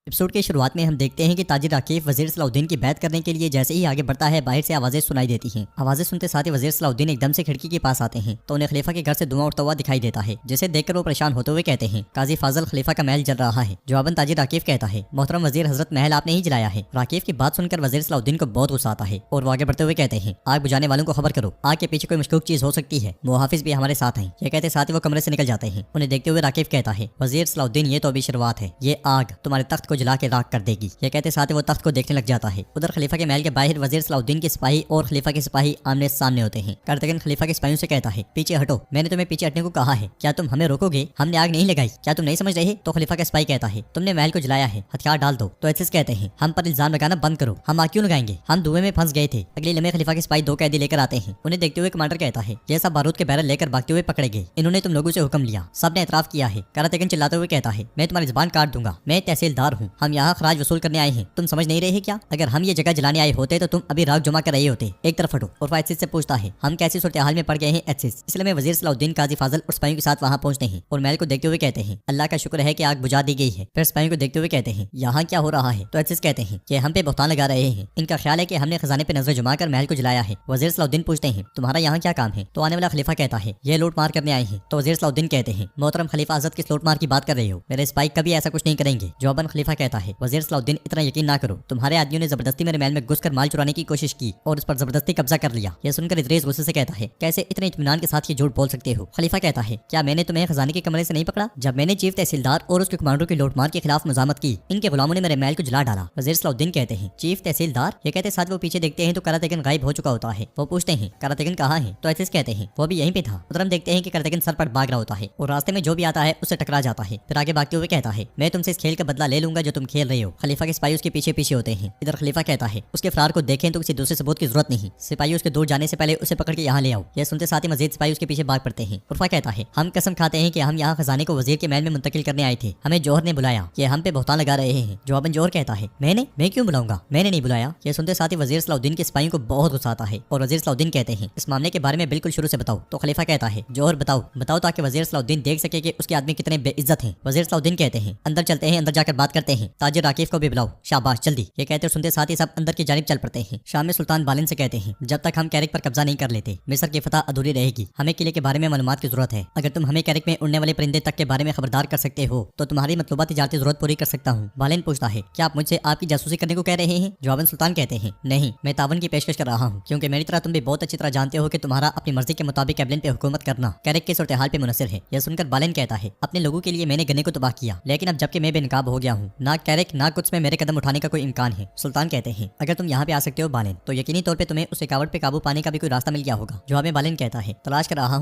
Episode की शुरुआत में हम देखते हैं कि ताजिर राकीफ वजीर सलाउद्दीन की बैत करने के लिए जैसे ही आगे बढ़ता है बाहर से आवाजें सुनाई देती हैं। आवाजें सुनते साथ ही वजीर सलाउद्दीन एकदम से खिड़की के पास आते हैं तो उन्हें खलीफा के घर से धुआं उड़ता हुआ दिखाई देता है, जिसे देखकर वो परेशान होते हुए कहते हैं काजी फाजल खलीफा का महल जल रहा है। जवाबन ताजिर राकीफ कहता है मोहतरम वजीर हजरत महल आपने ही जलाया है। राकीफ की बात सुनकर वजीर सलाउद्दीन को बहुत गुस्सा आता है और वो आगे बढ़ते हुए कहते हैं आग बुझाने वालों को खबर करो, आग के पीछे कोई मशकूक चीज हो सकती है, मुहाफिज भी हमारे साथ हैं। ये कहते साथ ही वो कमरे से निकल जाते हैं। उन्हें देखते हुए राकीफ कहता है वजीर सलाउद्दीन ये तो अभी शुरुआत है, ये आग तुम्हारे तख्त को जला के राख कर देगी। ये कहते साथ ही वो तख्त को देखने लग जाता है। उधर खलीफा के महल के बाहर वजीर सलाउद्दीन के सिपाही और खलीफा के सिपाही आमने सामने होते हैं। कार्तिकन खलीफा के सिपाहियों से कहता है पीछे हटो, मैंने तुम्हें पीछे हटने को कहा है, क्या तुम हमें रोकोगे? हमने आग नहीं लगाई, क्या तुम नहीं समझ रहे? तो खलीफा का सिपाही कहता है तुमने महल को जलाया है, हथियार डाल दो। तो एथिस कहते हैं हम पर इल्जाम लगाना बंद करो, हम आग क्यों लगाएंगे, हम धुएं में फंस गए थे। अगले लम्हे खलीफा के सिपाही 2 कैदी लेकर आते हैं। उन्हें देखते हुए कमांडर कहता है ये सब बारूद के बैरल लेकर भागते हुए पकड़े गए, इन्होंने तुम लोगों से हुक्म लिया, सबने एतराफ किया है। कार्तिकन चिल्लाते हुए कहता है मैं तुम्हारी जुबान काट दूंगा, मैं तहसीलदार हूँ, हम यहाँ खराज वसूल करने आए हैं, तुम समझ नहीं रहे क्या? अगर हम ये जगह जलाने आए होते तो तुम अभी राग जमा कर रहे होते। एक तरफ हटो। और एथिस से पूछता है हम कैसी सूरत हाल में पड़ गए हैं एथिस? इसलिए मैं वजीर सलाउद्दीन काजी फाजल और सिपाहियों के साथ वहाँ पहुंचते हैं और महल को देखते हुए कहते हैं अल्लाह का शुक्र है कि आग बुझा दी गई है। फिर सिपाहियों को देखते हुए कहते हैं यहाँ क्या हो रहा है? तो एथिस कहते हैं कि हम पे बहतान लगा रहे हैं, इनका ख्याल है कि हमने खजाने पे नजर जुमा कर महल को जलाया है। वजीर सलाउद्दीन पूछते हैं तुम्हारा यहाँ क्या काम है? तो आने वाला खलीफा कहता है ये लूट मार करने आए हैं। तो वजीर सलाउद्दीन कहते हैं मोहतरम खलीफा हज़रत किस लूट मार की बात कर रहे हो? मेरे सिपाही कभी ऐसा कुछ नहीं करेंगे। जवाबन खलीफा कहता है वजीर सलाउद्दीन इतना यकीन ना करो, तुम्हारे आदमियों ने जबरदस्ती मेरे महल में घुसकर माल चुराने की कोशिश की और उस पर जबरदस्ती कब्जा कर लिया। यह सुनकर इदरीस गुस्से से कहता है कैसे इतने इत्मीनान के साथ ये झूठ बोल सकते हो? खलीफा कहता है क्या मैंने तुम्हें खजाने के कमरे से नहीं पकड़ा? जब मैंने चीफ तहसीलदार और उसके कमांडरों की लूटमार के खिलाफ मजामत की, इनके गुलामों ने मेरे महल को जला डाला। वजीर सलाउद्दीन कहते हैं चीफ तहसीलदार? ये कहते साथ वो पीछे देखते हैं तो करातेगन गायब हो चुका होता है। वो पूछते हैं करातेगन कहाँ है? तो एथिस कहते हैं वो भी यहीं पे था। उधर हम देखते हैं कि करातेगन सर पर भाग रहा होता है और रास्ते में जो भी आता है उससे टकरा जाता है। फिर आगे भागते हुए कहता है मैं तुमसे इस खेल का बदला ले लूंगा जो तुम खेल रहे हो। खलीफा के सिपाही उसके पीछे पीछे होते हैं। इधर खलीफा कहता है उसके फरार को देखें तो किसी दूसरे सबूत की जरूरत नहीं, सिपाही उसके दूर जाने से पहले उसे पकड़ के यहाँ ले आओ। यह सुनते साथ ही मजीद सिपाही उसके पीछे भाग पड़ते हैं। उर्फा कहता है हम कसम खाते हैं कि हम यहाँ खजाने को वजीर के महल में मुंतकिल करने आए थे, हमें जौहर ने बुलाया, ये हम पे बहतान लगा रहे हैं। जवाबन जौहर कहता है मैं क्यों बुलाऊंगा, मैंने नहीं बुलाया। यह सुनते साथ ही वजीर सलाउद्दीन के सिपाहियों को बहुत गुस्सा आता है और वजीर सलाउद्दीन कहते हैं इस मामले के बारे में बिल्कुल शुरू से बताओ। तो खलीफा कहता है जौहर बताओ ताकि वजीर सलाउद्दीन देख सके कि उसके आदमी कितने बेइज्जत हैं। वजीर सलाउद्दीन कहते हैं अंदर चलते हैं, अंदर जाकर बात करते हैं, ताजिर राकीफ को भी बुलाओ, शाबाश जल्दी। ये कहते सुनते साथ ही सब अंदर की जानिब चल पड़ते हैं। शाम में सुल्तान बालिन से कहते हैं जब तक हम कैरिक पर कब्जा नहीं कर लेते मिस्र की फतह अधूरी रहेगी, हमें किले के बारे में मालूमात की जरूरत है। अगर तुम हमें कैरिक में उड़ने वाले परिंदे तक के बारे में खबरदार कर सकते हो तो तुम्हारी मतलूबा तिजारती जरूरत पूरी कर सकता हूँ। बालिन पूछता है क्या आप मुझसे आपकी जासूसी करने को कह रहे हैं? जवाबन सुल्तान कहते हैं नहीं, मैं तावन की पेशकश कर रहा हूँ क्योंकि मेरी तरह तुम भी बहुत अच्छी तरह जानते हो कि तुम्हारा अपनी मर्जी के मुताबिक कैबिनेट पे हुकूमत करना कैरिक की सूरत हाल पे मुनसिर है। यह सुनकर बालिन कहता है अपने लोगों के लिए मैंने गन्ने को तबाह किया, लेकिन अब जबकि मैं बेनकाब हो गया हूँ ना कैरिक ना कुछ में मेरे कदम उठाने का कोई इम्कान है। सुल्तान कहते हैं अगर तुम यहाँ पे आ सकते हो बालिन तो यकीनी तौर पे तुम्हें उस रुकावट पे काबू पाने का भी कोई रास्ता मिल गया होगा। जवाब में बालिन कहता है तलाश कर रहा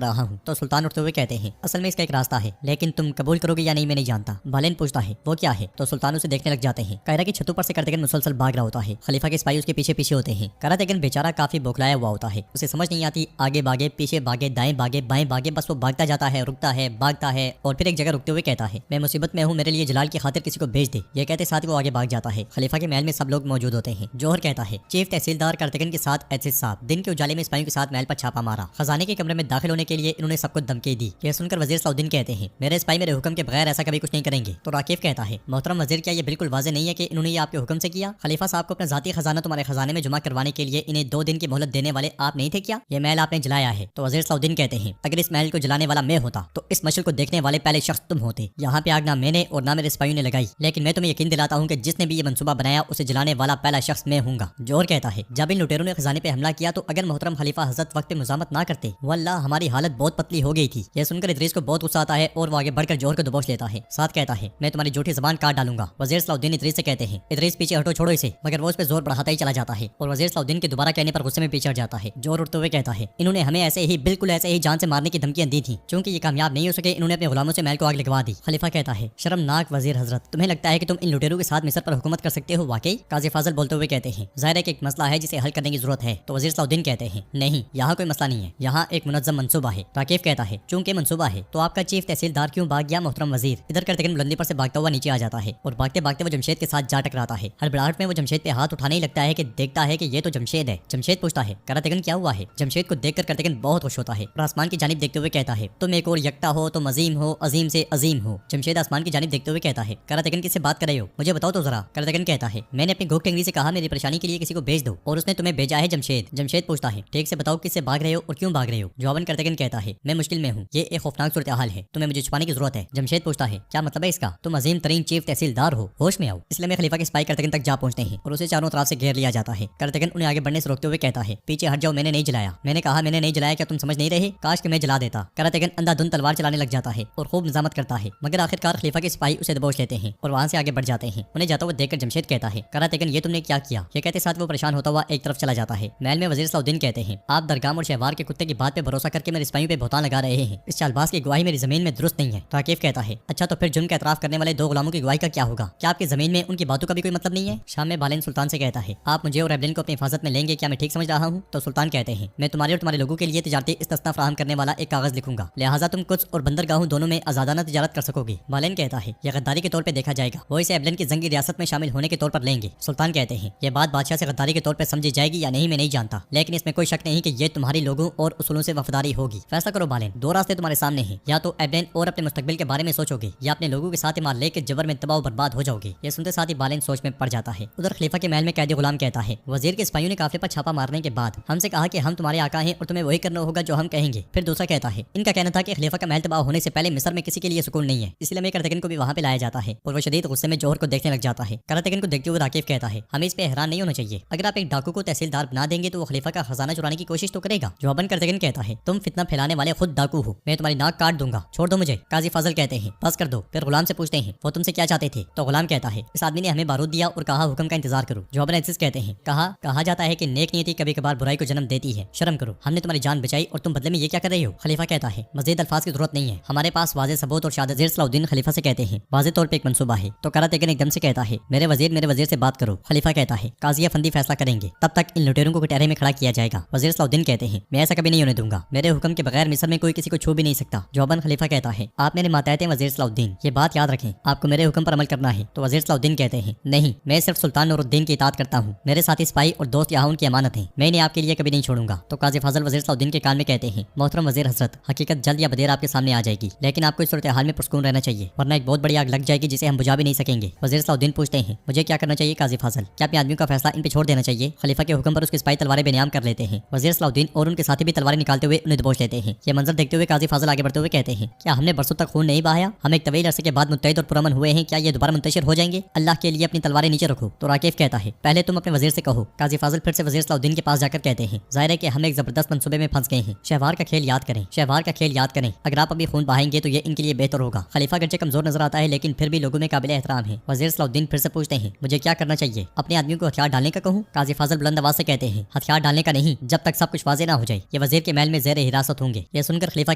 हूँ। तो सुल्तान उठते हुए कहते हैं असल में इसका एक रास्ता है, लेकिन तुम कबूल करोगे या नहीं मैं नहीं जानता। बालिन पूछता है वो क्या है? तो सुल्तान उसे देखने लग जाते हैं। कायरा की छतों पर से कार्तिकन मुसलसल भाग रहा होता है। खलीफा के सिपाही उसके पीछे पीछे होते हैं। कार्तिकन बेचारा काफी बौखलाया हुआ होता है, उसे समझ नहीं आती आगे भागे पीछे भागे दाएं भागे बाएं भागे, बस वो भागता जाता है, रुकता है, भागता है और फिर एक जगह रुकते हुए कहता है मैं मुसीबत में हूँ, मेरे लिए जलाल की खातिर किसी को भेज दे। ये कहते साथ वो आगे भाग जाता है। खलीफा के महल में सब लोग मौजूद होते हैं। जौहर कहता है चीफ तहसीलदार कार्तिकन के साथ एथिस साहब दिन के उजाले में सिपाहियों के साथ महल पर छापा मारा, खजाने के कमरे में दाखिल होने के लिए इन्होंने सबको धमकी दी। यह सुनकर वजीर सलाउद्दीन कहते हैं मेरे सिपाही मेरे हुक्म के बगैर ऐसा कभी कुछ नहीं करेंगे। तो राकीफ कहता है मोहतरम वजीर क्या ये बिल्कुल वाज़ेह नहीं है कि इन्होंने ये आपके हुक्म से किया? खलीफा साहब को अपना जाती खजाना तुम्हारे खजाने में जमा करवाने के लिए इन्हें 2 दिन की मोहलत देने वाले आप नहीं थे क्या? ये महल आपने जलाया है। तो वजीर सलाउद्दीन कहते हैं अगर इस महल को जलाने वाला मैं होता तो इस मशल को देखने वाले पहले शख्स तुम होते। यहाँ पे आग ना मैंने और ना मेरे सिपाहियों ने लगाई, लेकिन मैं तुम्हें यकीन दिलाता हूँ कि जिसने भी ये मंसूबा बनाया उसे जलाने वाला पहला शख्स मैं हूँगा। जौहर कहता है जब इन लुटेरों ने खजाने पे हमला किया तो अगर मोहतरम खलीफा हजरत वक्त पे मुजामत ना करते वल्लाह हमारी हालत बहुत पतली हो गई थी। यह सुनकर इदरीस को बहुत गुस्सा आता है और वो आगे बढ़कर जौहर को दबोच लेता है। साथ कहता है मैं तुम्हारी झूठी ज़बान काट डालूंगा। वजीर सलाउद्दीन इदरीस से कहते हैं इदरीस पीछे हटो, छोड़ो इसे, मगर वो उस पर जोर बढ़ाता ही चला जाता है और वजीर सलाउद्दीन के दोबारा कहने पर गुस्से में पीछे हट जाता है। जौहर उठते हुए कहता है इन्होंने हमें ऐसे ही बिल्कुल ऐसे ही जान से मारने की धमकियां दी थी, क्योंकि ये कामयाब नहीं हो सके इन्होंने अपने गुलामों से महल को आग लगवा दी। खलीफा कहता है शर्मनाक वजीर हजरत, तुम्हें लगता है कि तुम इन लुटेरों के साथ मिस्र पर हुकूमत कर सकते हो? वाकई? काजी फाजल बोलते हुए कहते हैं जाहिर है कि एक मसला है जिसे हल करने की जरूरत है। तो वजीर सलाउद्दीन कहते हैं नहीं, यहाँ कोई मसला नहीं है, यहाँ एक मुनज़्ज़म मंसूबा है। राकीफ कहता है चूंकि मंसूबा है तो आपका चीफ तहसीलदार क्यों भाग गया मोहतरम वजीर? इधर कार्तिकन बुलंदी पर से भागता हुआ नीचे आ जाता है और भागते भागते वो जमशेद के साथ जा टकराता है। हड़बड़ाहट में वो जमशेद पे हाथ उठाने ही लगता है कि देखता है कि ये तो जमशेद है। जमशेद पूछता है कार्तिकन क्या हुआ है? जमशेद को देखकर कार्तिकन बहुत खुश होता है और आसमान की जानिब देखते हुए कहता है तुम एक और यकता ہو تم عظیم ہو، عظیم سے عظیم ہو۔ جمشید آسمان کی جانب دیکھتے ہوئے کہتا ہے کراتگن کس سے بات کر رہے ہو؟ مجھے بتاؤ تو ذرا۔ کراتگن کہتا ہے میں نے اپنی گھوک ٹنگری سے کہا میری پریشانی کے لیے کسی کو بھیج دو اور اس نے تمہیں بھیجا ہے جمشید۔ جمشید پوچھتا ہے ٹھیک سے بتاؤ کس سے بھاگ رہے ہو اور کیوں بھاگ رہے ہو؟ جواباً کراتگن کہتا ہے میں مشکل میں ہوں، یہ ایک خوفناک صورتحال ہے، تمہیں مجھے چھپانے کی ضرورت ہے۔ جمشید پوچھتا ہے کیا مطلب ہے اس کا؟ تم عظیم ترین چیف تحصیلدار ہو، ہوش میں آؤ۔ اس لیے خلیفہ کے سپاہی کراتگن تک جا پہنچتے ہیں اور اسے چاروں طرف سے گھیر لیا جاتا ہے۔ کراتگن انہیں آگے بڑھنے سے روکتے ہوئے کہتا ہے پیچھے ہٹ جاؤ، میں نے نہیں جلایا، میں نے کہا میں نے نہیں جلایا، کیا تم سمجھ نہیں رہے؟ کاش کہ میں جلا دیتا۔ کراتگن اندھا دھند تلوار چلانے لگ جاتا ہے اور خوب نظامت کرتا ہے، مگر آخرکار خلیفہ کے سپاہی اسے دبوچ لیتے ہیں اور وہاں سے آگے بڑھ جاتے ہیں۔ انہیں جاتا ہوا دیکھ کر جمشید کہتا ہے کراتگن یہ تم نے کیا کیا؟ یہ کہتے ساتھ وہ پریشان ہوتا ہوا ایک طرف چلا جاتا ہے۔ محل میں وزیر صلاح الدین کہتے ہیں آپ درگام اور شہوار کے کتے کی بات پہ بھروسہ کر کے میرے سپاہیوں پہ بہتان لگا رہے ہیں، اس چالباز کی گواہی میری زمین میں درست نہیں ہے۔ راکیف کہتا ہے اچھا تو پھر جرم کا اعتراف کرنے والے دو غلاموں کی گواہی کا کیا ہوگا؟ کیا آپ کی زمین میں ان کی باتوں کا بھی کوئی مطلب نہیں ہے؟ شام میں بالین سلطان سے کہتا ہے آپ مجھے اور ایبلین کو اپنی حفاظت میں لیں گے، کیا میں ٹھیک سمجھ رہا ہوں؟ تو سلطان کہتے ہیں میں تمہارے اور تمہارے لوگوں کے لیے تجارتی استثنا فراہم کرنے والا ایک کاغذ لکھوں گا، لہٰذا تم قدس اور بندرگاہوں دونوں میں آزادانہ تجارت کر سکو گے۔ بالین کہتا ہے یہ غداری کے طور پہ دیکھا جائے گا، وہ اسے ایبلین کی زنگی ریاست میں شامل ہونے کے طور پر لیں گے۔ سلطان کہتے ہیں یہ بات بادشاہ سے غداری کے طور پر سمجھی جائے گی یا نہیں میں نہیں جانتا، لیکن اس میں کوئی شک نہیں کہ یہ تمہاری لوگوں اور اصولوں سے وفاداری ہوگی۔ فیصلہ کرو بالین، دو راستے تمہارے سامنے ہیں، یا تو ایبلین اور اپنے مستقبل کے بارے میں سوچو گے یا اپنے لوگوں کے ساتھ مال لے کے جبر میں تباہ و برباد ہو جاؤ گے۔ یہ سنتے ساتھ ہی بالین سوچ میں پڑ جاتا ہے۔ ادھر خلیفہ کے محل میں قیدی غلام کہتا ہے وزیر کے سپاہیوں نے قافلے پر چھاپا مارنے کے بعد ہم سے کہا کہ ہم تمہارے آقا ہیں اور تمہیں وہی کرنا ہوگا جو ہم کہیں گے۔ پھر دوسرا کہتا ہے ان کا کہنا تھا کہ خلیفہ کا محل تباہ ہونے سے پہلے مصر میں کسی کے لیے سکون نہیں ہے، اس لیے کراتگن کو بھی وہاں پہ لایا جاتا ہے اور وہ شدید غصے میں جوہر کو دیکھنے لگ جاتا ہے۔ کراتگن کو دیکھتے ہوئے راکیف کہتا ہے ہمیں اس پہ حیران نہیں ہونا چاہیے، اگر آپ ایک ڈاکو کو تحصیلدار بنا دیں گے تو وہ خلیفہ کا خزانہ چرانے کی کوشش تو کرے گا۔ جواباً کراتگن کہتا ہے تم فتنہ پھیلانے والے خود ڈاکو ہو، میں تمہاری ناک کاٹ دوں گا، چھوڑ دو مجھے۔ قاضی فاضل کہتے ہیں بس کر دو۔ پھر غلام سے پوچھتے ہیں وہ تم سے کیا چاہتے تھے؟ تو غلام کہتا ہے اس آدمی نے ہمیں بارود دیا اور کہا حکم کا انتظار کرو۔ جواباً عزیز کہتے ہیں کہا جاتا ہے کہ نیک نیتی کبھی کبھار برائی کو جنم دیتی ہے، شرم کرو، ہم نے تمہاری جان بچائی اور تم بدلے میں یہ کیا کر رہے ہو؟ خلیفہ کہتا ہے مزید الفاظ کی ضرورت نہیں ہے، ہمارے پاس واضح ثبوت اور شہادت۔ وزیر صلاح الدین خلیفہ سے کہتے ہیں واضح طور پہ ایک منصوبہ ہے۔ تو کراتگن ایک دم سے کہتا ہے میرے وزیر سے بات کرو۔ خلیفہ کہتا ہے قاضی افندی فیصلہ کریں گے، تب تک ان لٹیروں کو کٹہرے میں کھڑا کیا جائے گا۔ وزیر صلاح الدین کہتے ہیں میں ایسا کبھی نہیں ہونے دوں گا، میرے حکم کے بغیر مصر میں کوئی کسی کو چھو بھی نہیں سکتا۔ جواباً خلیفہ کہتا ہے آپ میرے ماتحت ہیں وزیر صلاح الدین، یہ بات یاد رکھیں، آپ کو میرے حکم پر عمل کرنا ہے۔ تو وزیر صلاح الدین کہتے ہیں نہیں، میں صرف سلطان نور الدین کی اطاعت کرتا ہوں، میرے ساتھی سپاہی اور دوست یہاں ان کی امانت ہیں، میں انہیں آپ کے لیے کبھی نہیں چھوڑوں گا۔ تو قاضی فاضل وزیر صلاح الدین کے کان میں کہتے ہیں محترم وزیر حضرت، حقیقت جلد یا بدیر آپ کے سامنے آ جائے گی، لیکن آپ کو اس صورتحال میں پرسکون رہنا چاہیے، ورنہ ایک بہت بڑی آگ لگ جائے گی جسے ہم بجھا بھی نہیں سکیں گے۔ وزیر صلاح الدین پوچھتے ہیں مجھے کیا کرنا چاہیے قاضی فاضل؟ کیا اپنے آدمیوں کا فیصلہ ان پہ چھوڑ دینا چاہیے؟ خلیفہ کے حکم پر اس کے سپاہی تلواریں بے نیام کر لیتے ہیں۔ وزیر صلاح الدین اور ان کے ساتھی بھی تلواریں نکالتے ہوئے انہیں دبوچ لیتے ہیں۔ یہ منظر دیکھتے ہوئے قاضی فاضل آگے بڑھتے ہوئے کہتے ہیں کیا ہم نے برسوں تک خون نہیں بہایا؟ ہم ایک طویل عرصے کے بعد متحد اور پرامن ہوئے ہیں، کیا یہ دوبارہ منتشر ہو جائیں گے؟ اللہ کے لیے اپنی تلواریں نیچے رکھو۔ تو راکیف کہتا ہے پہلے تم اپنے وزیر سے کہو۔ قاضی فاضل پھر سے وزیر صلاح الدین کے پاس جا کر کہتے ہیں ظاہر ہے کہ ہم ایک زبردست منصوبے میں پھنس گئے ہیں، شہوار کا کھیل یاد کریں، اگر آپ ابھی خون بہائیں گے تو یہ ان کے لیے بہتر ہوگا۔ خلیفہ گرچہ کمزور نظر آتا ہے لیکن پھر بھی لوگوں میں قابل احترام ہے۔ وزیر صلاح الدین پھر سے پوچھتے ہیں مجھے کیا کرنا چاہیے؟ اپنے آدمیوں کو ہتھیار ڈالنے کا کہوں؟ قاضی فاضل بلند آواز سے کہتے ہیں ہتھیار ڈالنے کا نہیں، جب تک سب کچھ واضح نہ ہو جائے، یہ وزیر کے محل میں زیر حراست ہوں گے۔ یہ سن کر خلیفہ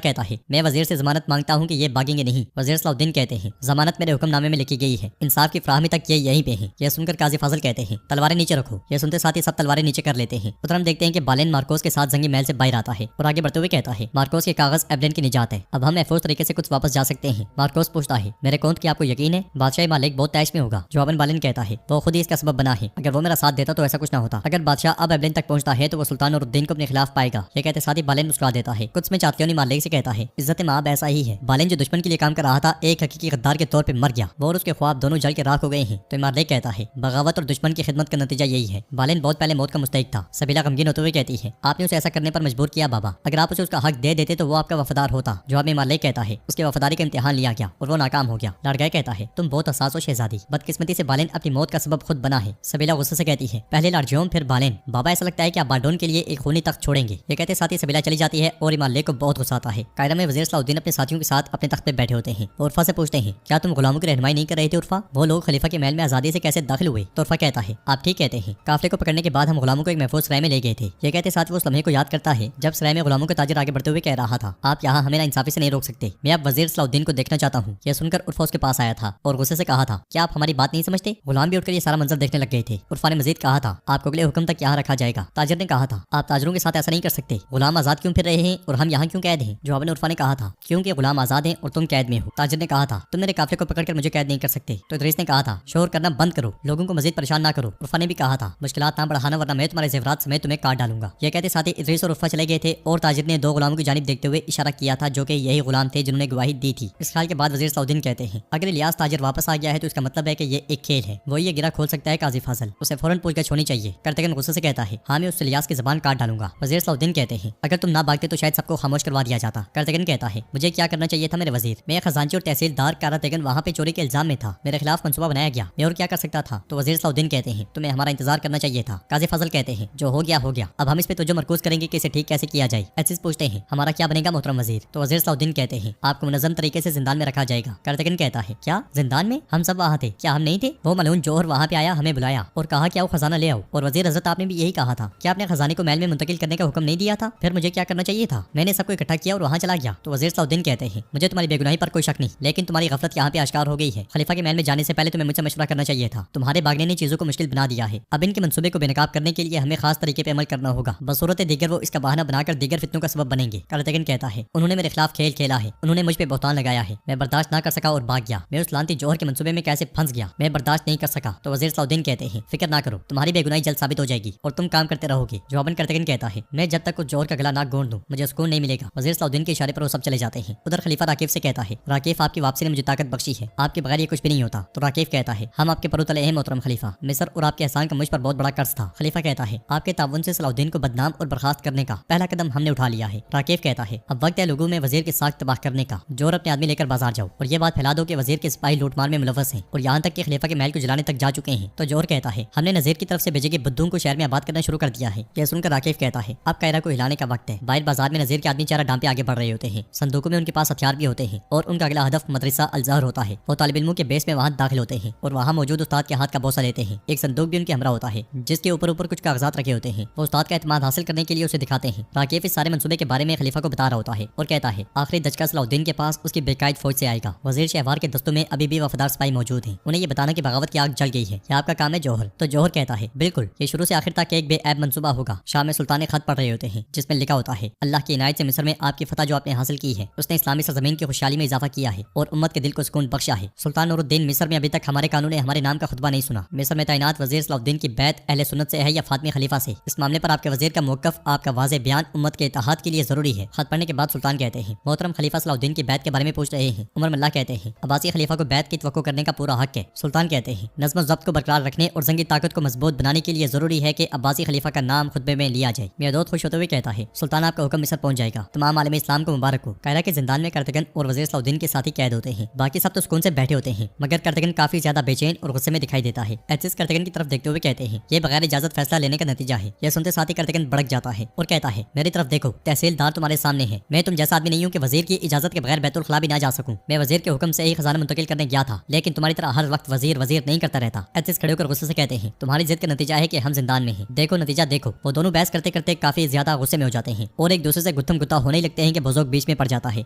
کہتا ہے میں وزیر سے ضمانت مانگتا ہوں کہ یہ بھاگیں گے نہیں۔ وزیر صلاح الدین کہتے ہیں ضمانت میرے حکم نامے میں لکھی گئی ہے، انصاف کی فراہمی تک یہ یہیں پہ ہیں۔ یہ سن کر قاضی فاضل کہتے ہیں تلواریں نیچے رکھو۔ یہ سنتے ساتھ ہی سب تلواریں نیچے کر لیتے ہیں۔ ادھر ہم دیکھتے ہیں کہ بالین مارکوس کے ساتھ زنگی محل سے باہر آتا ہے اور آگے بڑھتے ہوئے کہتا ہے مارکوس کے کاغذ ایبلین کی نجات ہے، اب ہم محفوظ طریقے سے کچھ واپس جا سکتے ہیں۔ مارکوس پوچھتا ہے میرے کونت کی آپ کو یقین ہے؟ بادشاہ مالک بہت تیش میں ہوگا۔ جواباً بالین کہتا ہے وہ خود ہی اس کا سبب بنا ہے، اگر وہ میرا ساتھ دیتا تو ایسا کچھ نہ ہوتا۔ اگر بادشاہ اب ایبلین تک پہنچتا ہے تو وہ سلطان نور الدین کو اپنے خلاف پائے گا۔ یہ کہتے ساتھ ہی بالین مسکرا دیتا ہے۔ کچھ میں چاتیونی مالک سے کہتا ہے عزت مآب ایسا ہی ہے، بالین جو دشمن کے لیے کام کر رہا تھا ایک حقیقی غدار کے طور پہ مر گیا، وہ اور اس کے خواب دونوں جل کے راکھ ہو گئے ہیں۔ تو مالک کہتا ہے بغاوت اور دشمن کی خدمت کا نتیجہ یہی ہے۔ بالین بہت پہلے موت کا مستحق تھا۔ سبیلا غمگین ہوتے ہوئے کہتی ہے آپ نے اسے ایسا کرنے پر مجبور کیا بابا، اگر آپ اسے اس کا حق دے دیتے تو وہ آپ کا وفادار ہوتا۔ جواب میں مالک کہتا ہے اس کے وفاداری کا امتحان لیا گیا اور وہ ناکام ہو گیا۔ لڑکا کہتا ہے تم بہت حساس ہو شہزادی، بدقسمتی سے بالین اپنی موت کا سبب خود بنا ہے۔ سبیلا غصے سے کہتی ہے پہلے لارجیوم پھر بالین، بابا ایسا لگتا ہے کہ آپ بارڈون کے لیے ایک خونی تخت چھوڑیں گے۔ یہ کہتے ساتھ ہی سبیلا چلی جاتی ہے اور مالک کو بہت غصہ آتا ہے۔ قاہرہ میں وزیر صلاح الدین اپنے ساتھیوں کے ساتھ اپنے تخت پہ بیٹھے ہوتے ہیں اور عرفہ سے پوچھتے ہیں کیا تم غلاموں کی رہنمائی نہیں کر رہے تھے عرفہ؟ وہ لوگ خلیفہ کے محل میں آزادی سے کیسے داخل ہوئے؟ تو عرفہ کہتا ہے آپ ٹھیک کہتے ہیں، قافلے کو پکڑنے کے بعد ہم غلاموں کو ایک محفوظ سرائے میں لے گئے تھے۔ یہ کہتے ساتھ وہ اس لمحے کو یاد کرتا ہے جب سرائے میں غلاموں کا تاجر آگے بڑھتے ہوئے کہہ رہا تھا آپ یہاں ہمیں ناانصافی سے نہیں روک سکتے، میں اب وزیر صلاح الدین کو دیکھنا چاہتا ہوں۔ یہ سن کر عرفہ اس کے پاس آیا تھا اور غصے سے کہا تھا کیا آپ ہماری بات نہیں سمجھتے؟ غلام بھی اٹھ کر یہ سارا منظر دیکھنے لگ گئے تھے۔ عرفہ نے مزید کہا تھا آپ کو اگلے حکم تک یہاں رکھا جائے گا۔ تاجر نے کہا تھا آپ تاجروں کے ساتھ ایسا نہیں کر سکتے، غلام آزاد کیوں پھر رہے ہیں اور ہم یہاں کیوں قید ہیں؟ جواب میں عرفہ نے کہا تھا کیونکہ غلام آزاد ہیں اور تم قید میں ہو۔ تاجر نے کہا تھا تم میرے قافلے کو پکڑ کر مجھے قید نہیں کر سکتے۔ تو ادریس نے کہا تھا شور کرنا بند کرو، لوگوں کو مزید پریشان نہ کرو۔ عرفہ نے بھی کہا تھا مشکلات نہ بڑھانا ورنہ میں تمہارے زیورات سمیت تمہیں کاٹ ڈالوں گا۔ یہ کہتے ساتھ ہی ادریس اور عرفہ چلے گئے تھے اور تاجر نے دو غلاموں کی جانب دیکھتے ہوئے اشارہ کیا تھا جو کہ यही गुलाम थे जिन्होंने गवाही दी थी। इस ख्याल के बाद वजीर सलाउद्दीन कहते हैं अगर इलियास ताजिर वापस आ गया है तो इसका मतलब है कि ये एक खेल है, वो ये गिरा खोल सकता है काजी फाजल, उसे फौरन पूछताछ होनी चाहिए। करतगन गुस्से से कहता है हाँ मैं उस इलियास की जबान काट डालूंगा। वजीर सलाउद्दीन कहते हैं अगर तुम ना भागते तो शायद सबको खामोश करवा दिया जाता। करतगन कहता है मुझे क्या करना चाहिए था मेरे वजीर, मैं खजांची और तहसीलदार कारातेगन वहाँ पे चोरी के इल्जाम में था, मेरे खिलाफ मंसूबा बनाया गया, मैं और क्या कर सकता था। तो वजीर सलाउद्दीन कहते हैं तुम्हें हमारा इंतजार करना चाहिए था। काजी फाजल कहते हैं जो हो गया हो गया, अब हम इस पे तो जो मरकूज करेंगे कि इसे ठीक कैसे किया जाए। एसिस पूछते हैं हमारा क्या बनेगा मोहतरम वजीर। तो वजीर सलाउद्दीन कहते हैं आपको मुनज़्ज़म तरीके से जिंदान में रखा जाएगा। करतगन कहता है क्या जिंदान में, हम सब वहाँ थे, क्या हम नहीं थे? वो मलून जौहर वहाँ पे आया, हमें बुलाया और कहा क्या वो खजाना ले आओ, और वजीर हजरत आपने भी यही कहा था, क्या आपने खजाने को महल में मुंतकिल करने का हुक्म नहीं दिया था? फिर मुझे क्या करना चाहिए था? मैंने सबको इकट्ठा किया और वहाँ चला गया। तो वजीर सलाउद्दीन कहते हैं मुझे तुम्हारी बेगुनाही पर कोई शक नहीं, लेकिन तुम्हारी गफलत यहाँ पे आश्कार हो गई है। खलीफा के महल में जाने से पहले तुम्हें मुझसे मशवरा करना चाहिए था, तुम्हारे भागने ने चीजों को मुश्किल बना दिया है। अब इनके मंसूबे को बेनकाब करने के लिए हमें खास तरीके पे अमल करना होगा, बसूरत दीगर वो इसका बहाना बनाकर दीगर फितनों का सबब बनेंगे। करतगन कहता है उन्होंने मेरे खिलाफ खेल खेला है, उन्होंने मुझ पे बहतान लगाया है, मैं बर्दाश्त ना कर सका और भाग गया, मैं उस लानती जौहर के मंसूबे में कैसे फंस गया, मैं बर्दाश्त नहीं कर सका। तो वजीर सलाउद्दीन कहते हैं फिक्र ना करो, तुम्हारी बेगुनाही जल्द साबित हो जाएगी और तुम काम करते रहोगे। जवाबन करतगन कहता है मैं जब तक उस जौहर का गला ना गोंद दूं मुझे सुकून नहीं मिलेगा। वजीर सलाउद्दीन के इशारे पर वो सब चले जाते हैं। उधर खलीफा राकिब से कहता है राकिब आपकी वापसी ने मुझे ताकत बख्शी है, आपके बगैर ये कुछ भी नहीं होता। तो राकिब कहता है हम आपके परू तले हैं मोहतरम खलीफा, मिस्र और आपके एहसान का मुझ पर बहुत बड़ा कर्ज था। खलीफा कहता है आपके ताउन से सलाउद्दीन को बदनाम और बर्खास्त करने का पहला कदम हमने उठा लिया है। राकिब कहता है अब वक्त है लोगों में वजीर के साथ तबाह करने का, जौहर अपने आदमी लेकर बाजार जाओ और ये बात फैला दो कि वजीर के सिपाही लूटमार में मुलव्वस हैं और यहाँ तक कि खलीफा के महल को जलाने तक जा चुके हैं। तो जौहर कहता है हमने नजीर की तरफ से भेजे गए बुद्धों को शहर में आबाद करना शुरू कर दिया है। यह सुनकर राकिब कहता है अब कायरा को हिलाने का वक्त है। बाहर बाजार में नजीर के आदमी चारा डांपे आगे बढ़ रहे होते हैं, संदूकों में उनके पास हथियार भी होते हैं और उनका अगला हदफ मदरसा अल-ज़हर होता है। वो तालिब इल्मों के बेस में वहाँ दाखिल होते हैं और वहाँ मौजूद उस्ताद के हाथ का बोसा लेते हैं। एक संदूक भी उनके हमरा होता है जिसके ऊपर कुछ कागजात रखे होते हैं। वो उस्ताद का एतमाद हासिल करने के लिए उसे दिखाते हैं। राकिब इस सारे मंसूबे के बारे में खलीफा को बता रहा होता है और कहता है आखिरी दचका सलाउद्दीन के पास उसकी बेकायद फौज से आएगा। वजीर शहवार के दस्तों में अभी भी वफादार सिपाही मौजूद हैं, उन्हें ये बताना कि बगावत की आग जल गई है, यह आपका काम है जौहर। तो जौहर कहता है बिल्कुल, ये शुरू से आखिर तक एक बेऐब मंसूबा होगा। शाम में सुल्तान खत पढ़ रहे होते हैं जिसमें लिखा होता है अल्लाह की इनायत से मिस्र में आपकी फतह जो आपने हासिल की है उसने इस्लामी सरजमीन की खुशहाली में इजाफा किया है और उम्मत के दिल को सुकून बख्शा है। सुल्तान नूरुद्दीन मिस्र में अभी तक हमारे कानून ने हमारे नाम का खुतबा नहीं सुना। मिस्र में तैनात वजीर सलाउद्दीन की बैत अहले सुन्नत से है या फातिमी खलीफा से? इस मामले पर आपके वजीर का मौक़िफ़, आपका वाज़ेह बयान उम्मत के इत्तेहाद के लिए जरूरी है। खत पढ़ने के बाद सुल्तान कहते हैं मोहतरम खलीफा सलाउद्दीन की बैत के बारे में पूछ रहे हैं। उमर मल्ला कहते हैं अब्बासी खलीफा को बैत की तवक्को करने का पूरा हक है। सुल्तान कहते हैं नज़्म ज़ब्त को बरकरार रखने और जंगी ताकत को मजबूत बनाने के लिए जरूरी है कि अब्बासी खलीफा का नाम खुतबे में लिया जाए। मियादौद खुश होते हुए कहता है सुल्तान आपका हुक्म मिस्र पहुंच जाएगा, तमाम आलम इस्लाम को मुबारक हो। कायरा के जिंदान में करतगन और वजीर सलाउद्दीन के साथी कैद होते हैं, बाकी सब तो सुकून से बैठे होते हैं मगर करतगन काफी ज्यादा बेचैन और गुस्से में दिखाई देता है। एसिस करतगन की तरफ देखते हुए कहते हैं ये बगैर इजाजत फैसला लेने का नतीजा है। यह सुनते साथ ही करतगन भड़क जाता है और कहता है मेरी तरफ देखो, तहसीलदार तुम्हारे सामने है, मैं तुम जैसा आदमी नहीं हूँ कि वजीर की इजाजत के बगैर बैतुल खला भी ना जा सकूं। मैं वजीर के हुक्म से ही खजाना मुंतकिल करने गया था, लेकिन तुम्हारी तरह हर वक्त वजीर वजीर नहीं करता रहता। एसिस खड़े होकर गुस्से से कहते हैं तुम्हारी जिद का नतीजा है कि हम जिंदान में हैं। देखो नतीजा देखो। वो दोनों बहस करते करते काफी ज्यादा गुस्से में हो जाते हैं और एक दूसरे से गुत्थम गुत्ता होने लगते हैं कि बुजुर्ग बीच में पड़ जाता है।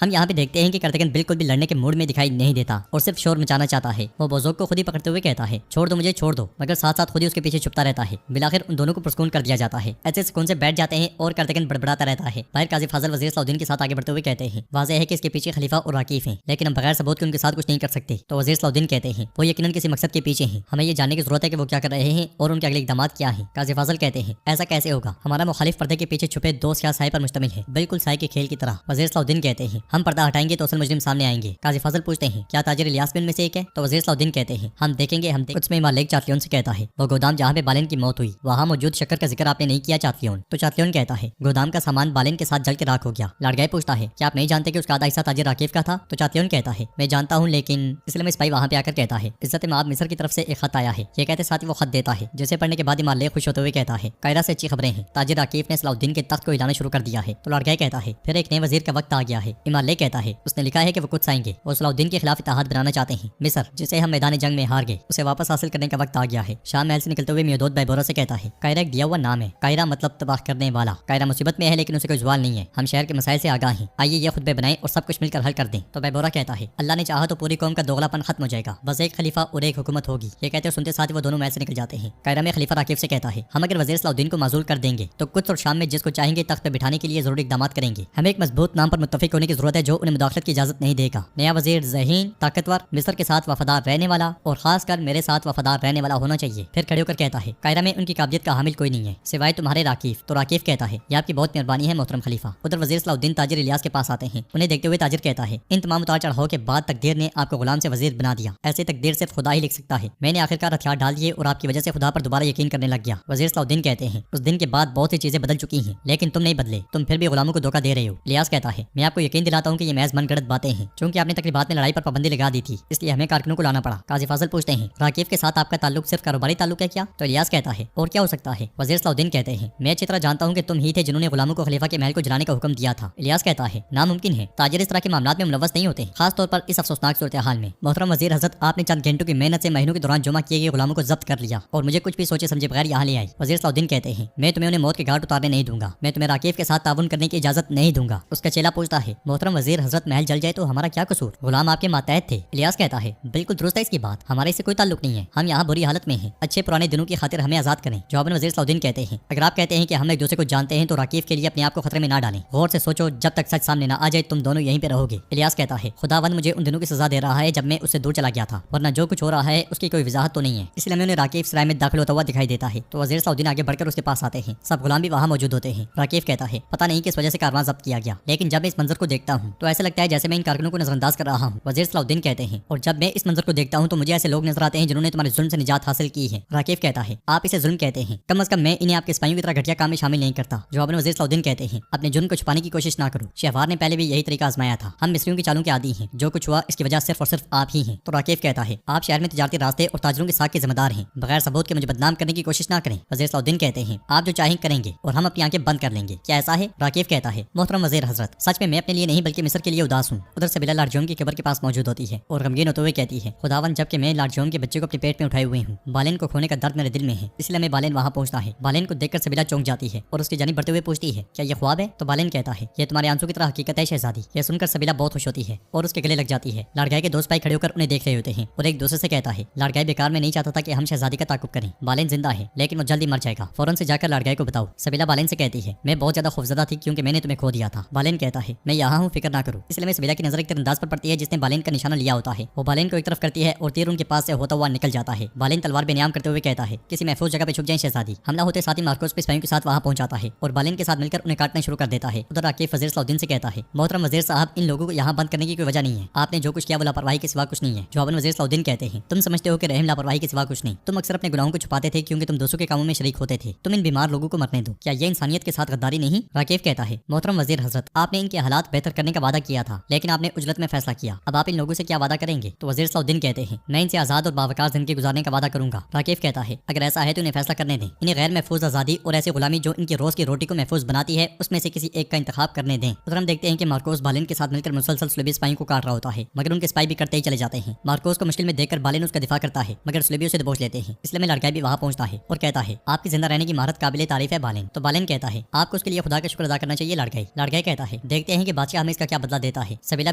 हम यहाँ पे देखते हैं कि करतगन बिल्कुल भी लड़ने के मूड में दिखाई नहीं देता और सिर्फ शोर मचाना चाहता है। वो बुजुर्ग को खुद ही पकड़ते हुए कहता है छोड़ दो मुझे, छोड़ दो, मगर साथ साथ खुद ही उसके पीछे छुपता रहता है। बिलाखिर उन दोनों को पुरस्कून कर दिया जाता है। ऐसे सुकून से बैठ जाते हैं और करतगन बड़बड़ाता रहता है। बाहर काजी फाजल वजीर सलाउद्दीन के साथ आगे बढ़ते हुए कहते हैं वाज़ेह है कि इसके पीछे खलीफा और राकीफ हैं, लेकिन हम बगैर सबूत के उनके साथ कुछ नहीं कर सकते। तो वजीर सलाउद्दीन कहते हैं वो यकीनन किसी मकसद के पीछे हैं, हमें ये जानने की जरूरत है कि वो क्या कर रहे हैं और उनके अगले इक़दाम क्या हैं। काजी फाजल कहते हैं ऐसा कैसे होगा, हमारा मुखालिफ पर्दे के पीछे छुपे दो स्याह साए पर मुश्तमिल है, बिल्कुल साए के खेल की तरह। वजीर सलाउद्दीन कहते हैं हम पर्दा हटाएंगे तो असल मुजरिम सामने आएंगे। काजी फाजल पूछते हैं क्या ताजिर इलियास बिन में से एक है? तो वजीर सलाउद्दीन कहते हैं हम देखेंगे, हम उसमें मालिक चातलियन से कहता है वो गोदाम जहाँ पे बालिन की मौत हुई वहाँ मौजूद शक्कर का जिक्र आपने नहीं किया चातलियन। तो चातलियन कहता है गोदाम का सामान बालिन के साथ जल के राख हो गया। लाडगाय पूछता है क्या आप नहीं जानते कि उसका आधा हिस्सा ताजिर राकीफ का था? तो चातलियन कहता है मैं जानता हूँ, लेकिन इसलिए मैं सिपाही वहाँ पे आकर कहता है इज्जत माब मिस्र की तरफ से एक खत आया है। ये कहते साथ ही वो खत देता है जिसे पढ़ने के बाद इमाम खुश होते हुए कहता है कायरा से अच्छी खबरें हैं, ताजिर राकीफ ने सलाउद्दीन के तख्त को हिलाना शुरू कर दिया है। तो लाडगाय कहता है फिर एक नए वजीर का वक्त आ गया है। इमाम कहता है उसने लिखा है कि वो कुछ आएंगे और सलाउद्दीन के खिलाफ इत्तेहाद बनाना चाहते हैं। मिस्र जिसे हम मैदान जंग में हार गए उसे वापस हासिल करने का वक्त आ गया है। शाम महल से निकलते हुए मियादौद बैबोरा से कहता है कायरा एक दिया हुआ नाम है, कायरा मतलब तबाह करने वाला। कायरा मुसीबत में है लेकिन उसे कोई ज़वाल नहीं है, हम शहर के मसाइल से आगाह हैं, आइए ये खुतबे बनाएं और सब कुछ मिलकर हल कर दें। तो बैबोरा कहता है अल्लाह ने चाहा तो पूरी कौम का दोगलापन खत्म हो जाएगा, बस एक खलीफा और एक हुकूमत होगी। ये कहते सुनते साथ वो दोनों महल से निकल जाते हैं। कायरा में खलीफा राकीफ से कहता है हम अगर वजीर सलाउद्दीन को माजूल कर देंगे तो कुछ और शाम में जिसको चाहेंगे तख्त पे बिठाने के लिए जरूरी इक़दाम करेंगे। हमें एक मजबूत नाम पर मुत्तफिक होने की जरूरत है जो उन्हें मुदाखलत की इजाजत नहीं देगा। नया वजीर ज़हीन, ताकतवर, मिस्र के साथ वफादार रहने वाला और खासकर मेरे साथ वफादार रहने वाला होना चाहिए। फिर खड़े होकर कहता है कायरा में उनकी काबिलियत का हामिल कोई नहीं है सिवाय तुम्हारे राकीफ। तो राकीफ कहता है ये आपकी बहुत मेहरबानी है मोहतरम खलीफा। उधर वजीर सलाउद्दीन ताजिर इलियास के पास पास आते हैं। उन्हें देखते हुए ताजिर कहता है, इन तमाम उतार चढ़ाव के बाद तकदीर ने आपको गुलाम से वजीर बना दिया। ऐसे तकदीर सिर्फ खुदा ही लिख सकता है। मैंने आखिरकार हथियार डाल दिए और आपकी वजह से खुदा पर दोबारा यकीन करने लग गया। वजीर सलाउद्दीन कहते हैं, उस दिन के बाद बहुत सी चीजें बदल चुकी हैं, लेकिन तुम नहीं बदले, तुम फिर भी गुलामों को धोखा दे रहे हो। इलियास कहता है, मैं आपको यकीन दिलाता हूँ कि ये महज मनगढ़ंत बातें हैं। चूंकि आपने तकरीबात में लड़ाई पर पाबंदी लगा दी थी, इसलिए हमें कारकुनों को लाना पड़ा। काजी फाजिल पूछते हैं, राकीब के साथ आपका ताल्लुक सिर्फ कारोबारी ताल्लुक है क्या? तो इलियास कहता है, और क्या हो सकता है? वजीर सलाउद्दीन कहते हैं, मैं अच्छी तरह जानता हूँ कि तुम ही थे जिन्होंने गुलामों को खलीफा के महल को जलाने का हुक्म दिया था। इलियास कहता है, नामुमकिन है, ताजिर इस तरह के मामलों में मुलव्वस नहीं होते, खास तौर पर इस अफसोसनाक सूरत हाल में। मोहतरम वजीर हजरत, आपने चंद घंटों की मेहनत से महीनों के दौरान जमा किए गए गुलामों को जब्त कर लिया और मुझे कुछ भी सोचे समझे बगैर यहाँ ले आई। वजीर सलाउद्दीन कहते हैं, मैं तुम्हें उन्हें मौत के घाट उतारने नहीं दूंगा, मैं तुम्हें राकीब के साथ ताउन करने की इजाजत नहीं दूंगा। उसका चेला पूछता है, मोहतरम वजीर हजरत, महल जल जाए तो हमारा क्या कसूर? गुलाम आपके मातहत थे। इलियास कहता है, बिल्कुल दुरुस्त है इसकी बात, हमारे इससे कोई ताल्लुक नहीं है, हम यहाँ बुरी हालत में हैं, अच्छे पुराने दिनों की खातिर हमें आजाद करें। जवाब में वजीर सलाउद्दीन कहते हैं, अगर आप कहते हैं कि हम एक दूसरे को जानते हैं तो राकीब के लिए अपने आप को खतरे में ना डालें, गौर से सोचो, जब तक सच सामने ना आ जाए तुम दोनों यहीं पे रहोगे। इलियास कहता है, खुदावंद मुझे उन दिनों की सजा दे रहा है जब मैं उससे दूर चला गया था, वरना जो कुछ हो रहा है उसकी कोई वजाहत तो नहीं है, इसलिए हमें उन्हें राकीब सराय में दाखिल होता हुआ दिखाई देता है। तो वजीर सलाउद्दीन आगे बढ़कर उसके पास आते हैं, सब गुलाम भी वहाँ मौजूद होते हैं। राकीब कहता है, पता नहीं किस वजह से कारवां जब्त किया गया, लेकिन जब मैं इस मंजर को देखता हूँ तो ऐसा लगता है जैसे मैं इन कारकुनों को नजरअंदाज कर रहा हूँ। वजीर सलाउद्दीन कहते हैं, और जब मैं इस मंजर को देखता हूँ तो मुझे ऐसे लोग नजर आते हैं जिन्होंने तुम्हारे जुल्म से निजात हासिल की है। राकीब कहता है, आप इसे जुल्म कहते हैं, कम से कम मैं इन्हें आपके सिपाहियों की तरह घटिया काम में शामिल नहीं करता। जवाब में वजीर सलाउद्दीन कहते हैं, अपने जुल्म को छुपाने की कोशिश ना करो, शहवार ने पहले भी यही तरीका आजमाया था, हम मिस्रियों की चालों के आदी हैं, जो कुछ हुआ इसकी वजह सिर्फ और सिर्फ आप ही हैं। तो राकीब कहता है, आप शहर में तिजारती रास्ते और ताजरों के साथ के जिम्मेदार हैं, बगैर सबूत के मुझे बदनाम करने की कोशिश ना करें। वजीर सलाउद्दीन कहते हैं, आप जो चाहें करेंगे और हम अपनी आंखें बंद कर लेंगे, क्या ऐसा है? राकीब कहता है, मोहतरम वजीर हजरत, सच में मैं अपने लिए नहीं बल्कि मिस्र के लिए उदास हूँ। उधर सबीला लॉर्ड जोम की कब्र के पास मौजूद होती है और गमगीन होते हुए कहती है, खुदावन, जबकि मैं लॉर्ड जोम के बच्चे को अपने पेट में उठाए हुए हूँ, बालेन को खोने का दर्द मेरे दिल में है, इसलिए मैं बालेन वहाँ पहुँचता है। बालेन को देखकर सबीला चौंक जाती है और उसकी जानिब बढ़ते हुए पूछती है, क्या ये ख्वाब है? तो बालेन कहता है, ये तुम्हारे आंसू की तरह हकीकत है शहजादी। यह सुनकर सबीला बहुत खुश होती है और उसके गले लग जाती है। लाड़गाई के दोस्त भाई खड़े होकर उन्हें देख रहे होते हैं और एक दूसरे से कहता है, लाड़गाई बेकार में नहीं चाहता था कि हम शहजादी का ताकुब करें, बालेन जिंदा है लेकिन वो जल्दी मर जाएगा, फौरन से जाकर लाड़गाई को बताओ। सबीला बालेन से कहती है, मैं बहुत ज्यादा खौफजदा थी क्योंकि मैंने तुम्हें खो दिया था। बालेन कहता है, मैं यहाँ हूँ, फिक्र ना करो। इसलिए मैं सबीला की नजर एक तीरंदाज पर पड़ती है जिसने बालेन का निशाना लिया होता है। वो बालेन को एक तरफ करती है और तीर उनके पास से होता हुआ निकल जाता है। बालेन तलवार बेनियाम करते हुए कहता है, किसी महफूज जगह पे छुप जाएं शहजादी। हमला होते साथ ही मार्कोस सिपाहियों के साथ वहाँ पहुंच जाता है और बालेन के साथ मिलकर उन्हें काटना शुरू कर देता है। उधर राकीब वजीर सलाउद्दीन से कहता है, मोहतरम वजीर साहब, इन लोगों को यहाँ बंद करने की कोई वजह नहीं है, आपने जो कुछ किया वो लापरवाही के सिवा कुछ नहीं है। जवाब में वजीर सलाउद्दीन कहते हैं, तुम समझते हो कि रहम लापरवाही के सिवा कुछ नहीं, तुम अक्सर अपने गुनाहों को छुपाते थे क्योंकि तुम दूसरों के कामों में शरीक होते थे, तुम इन बीमार लोगों को मरने दो, क्या ये इंसानियत के साथ गद्दारी नहीं? राकीब कहता है, मोहतरम वजीर हजरत, आपने इनके हालात बेहतर करने का वादा किया था लेकिन आपने उजलत में फैसला किया, अब आप इन लोगों से क्या वादा करेंगे? तो वजीर सलाउद्दीन कहते हैं, मैं इनसे आजाद और बावकार जिंदगी गुजारने का वादा करूंगा। राकीब कहता है, अगर ऐसा है तो इन्हें फैसला करने दें, इन्हें गैर महफूज आजादी और ऐसी गुलामी जो इनकी रोज की रोटी को महफूज बनाती है उसमें से किसी एक का इंतखाब करने दें। उधर हम देखते हैं कि मार्कोस बालेन के साथ मिलकर मुसलसल सुलेबी सिपाहियों को काट रहा होता है मगर उनके सिपाही भी करते ही चले जाते हैं। मार्कोस को मुश्किल में देखकर बालेन उसका दिफा करता है मगर सुलेबी उसे दबोच लेते हैं। इसलिए में लड़का भी वहाँ पहुंचता है और कहता है, आपकी जिंदा रहने की महारत काबिल तारीफ है बालेन। तो बालेन कहता है, आपको उसके लिए खुदा का शुक्र अदा करना चाहिए लड़काई। लड़काई कहता है, देखते हैं कि बादशाह हमें इसका क्या बदला देता है। सबीला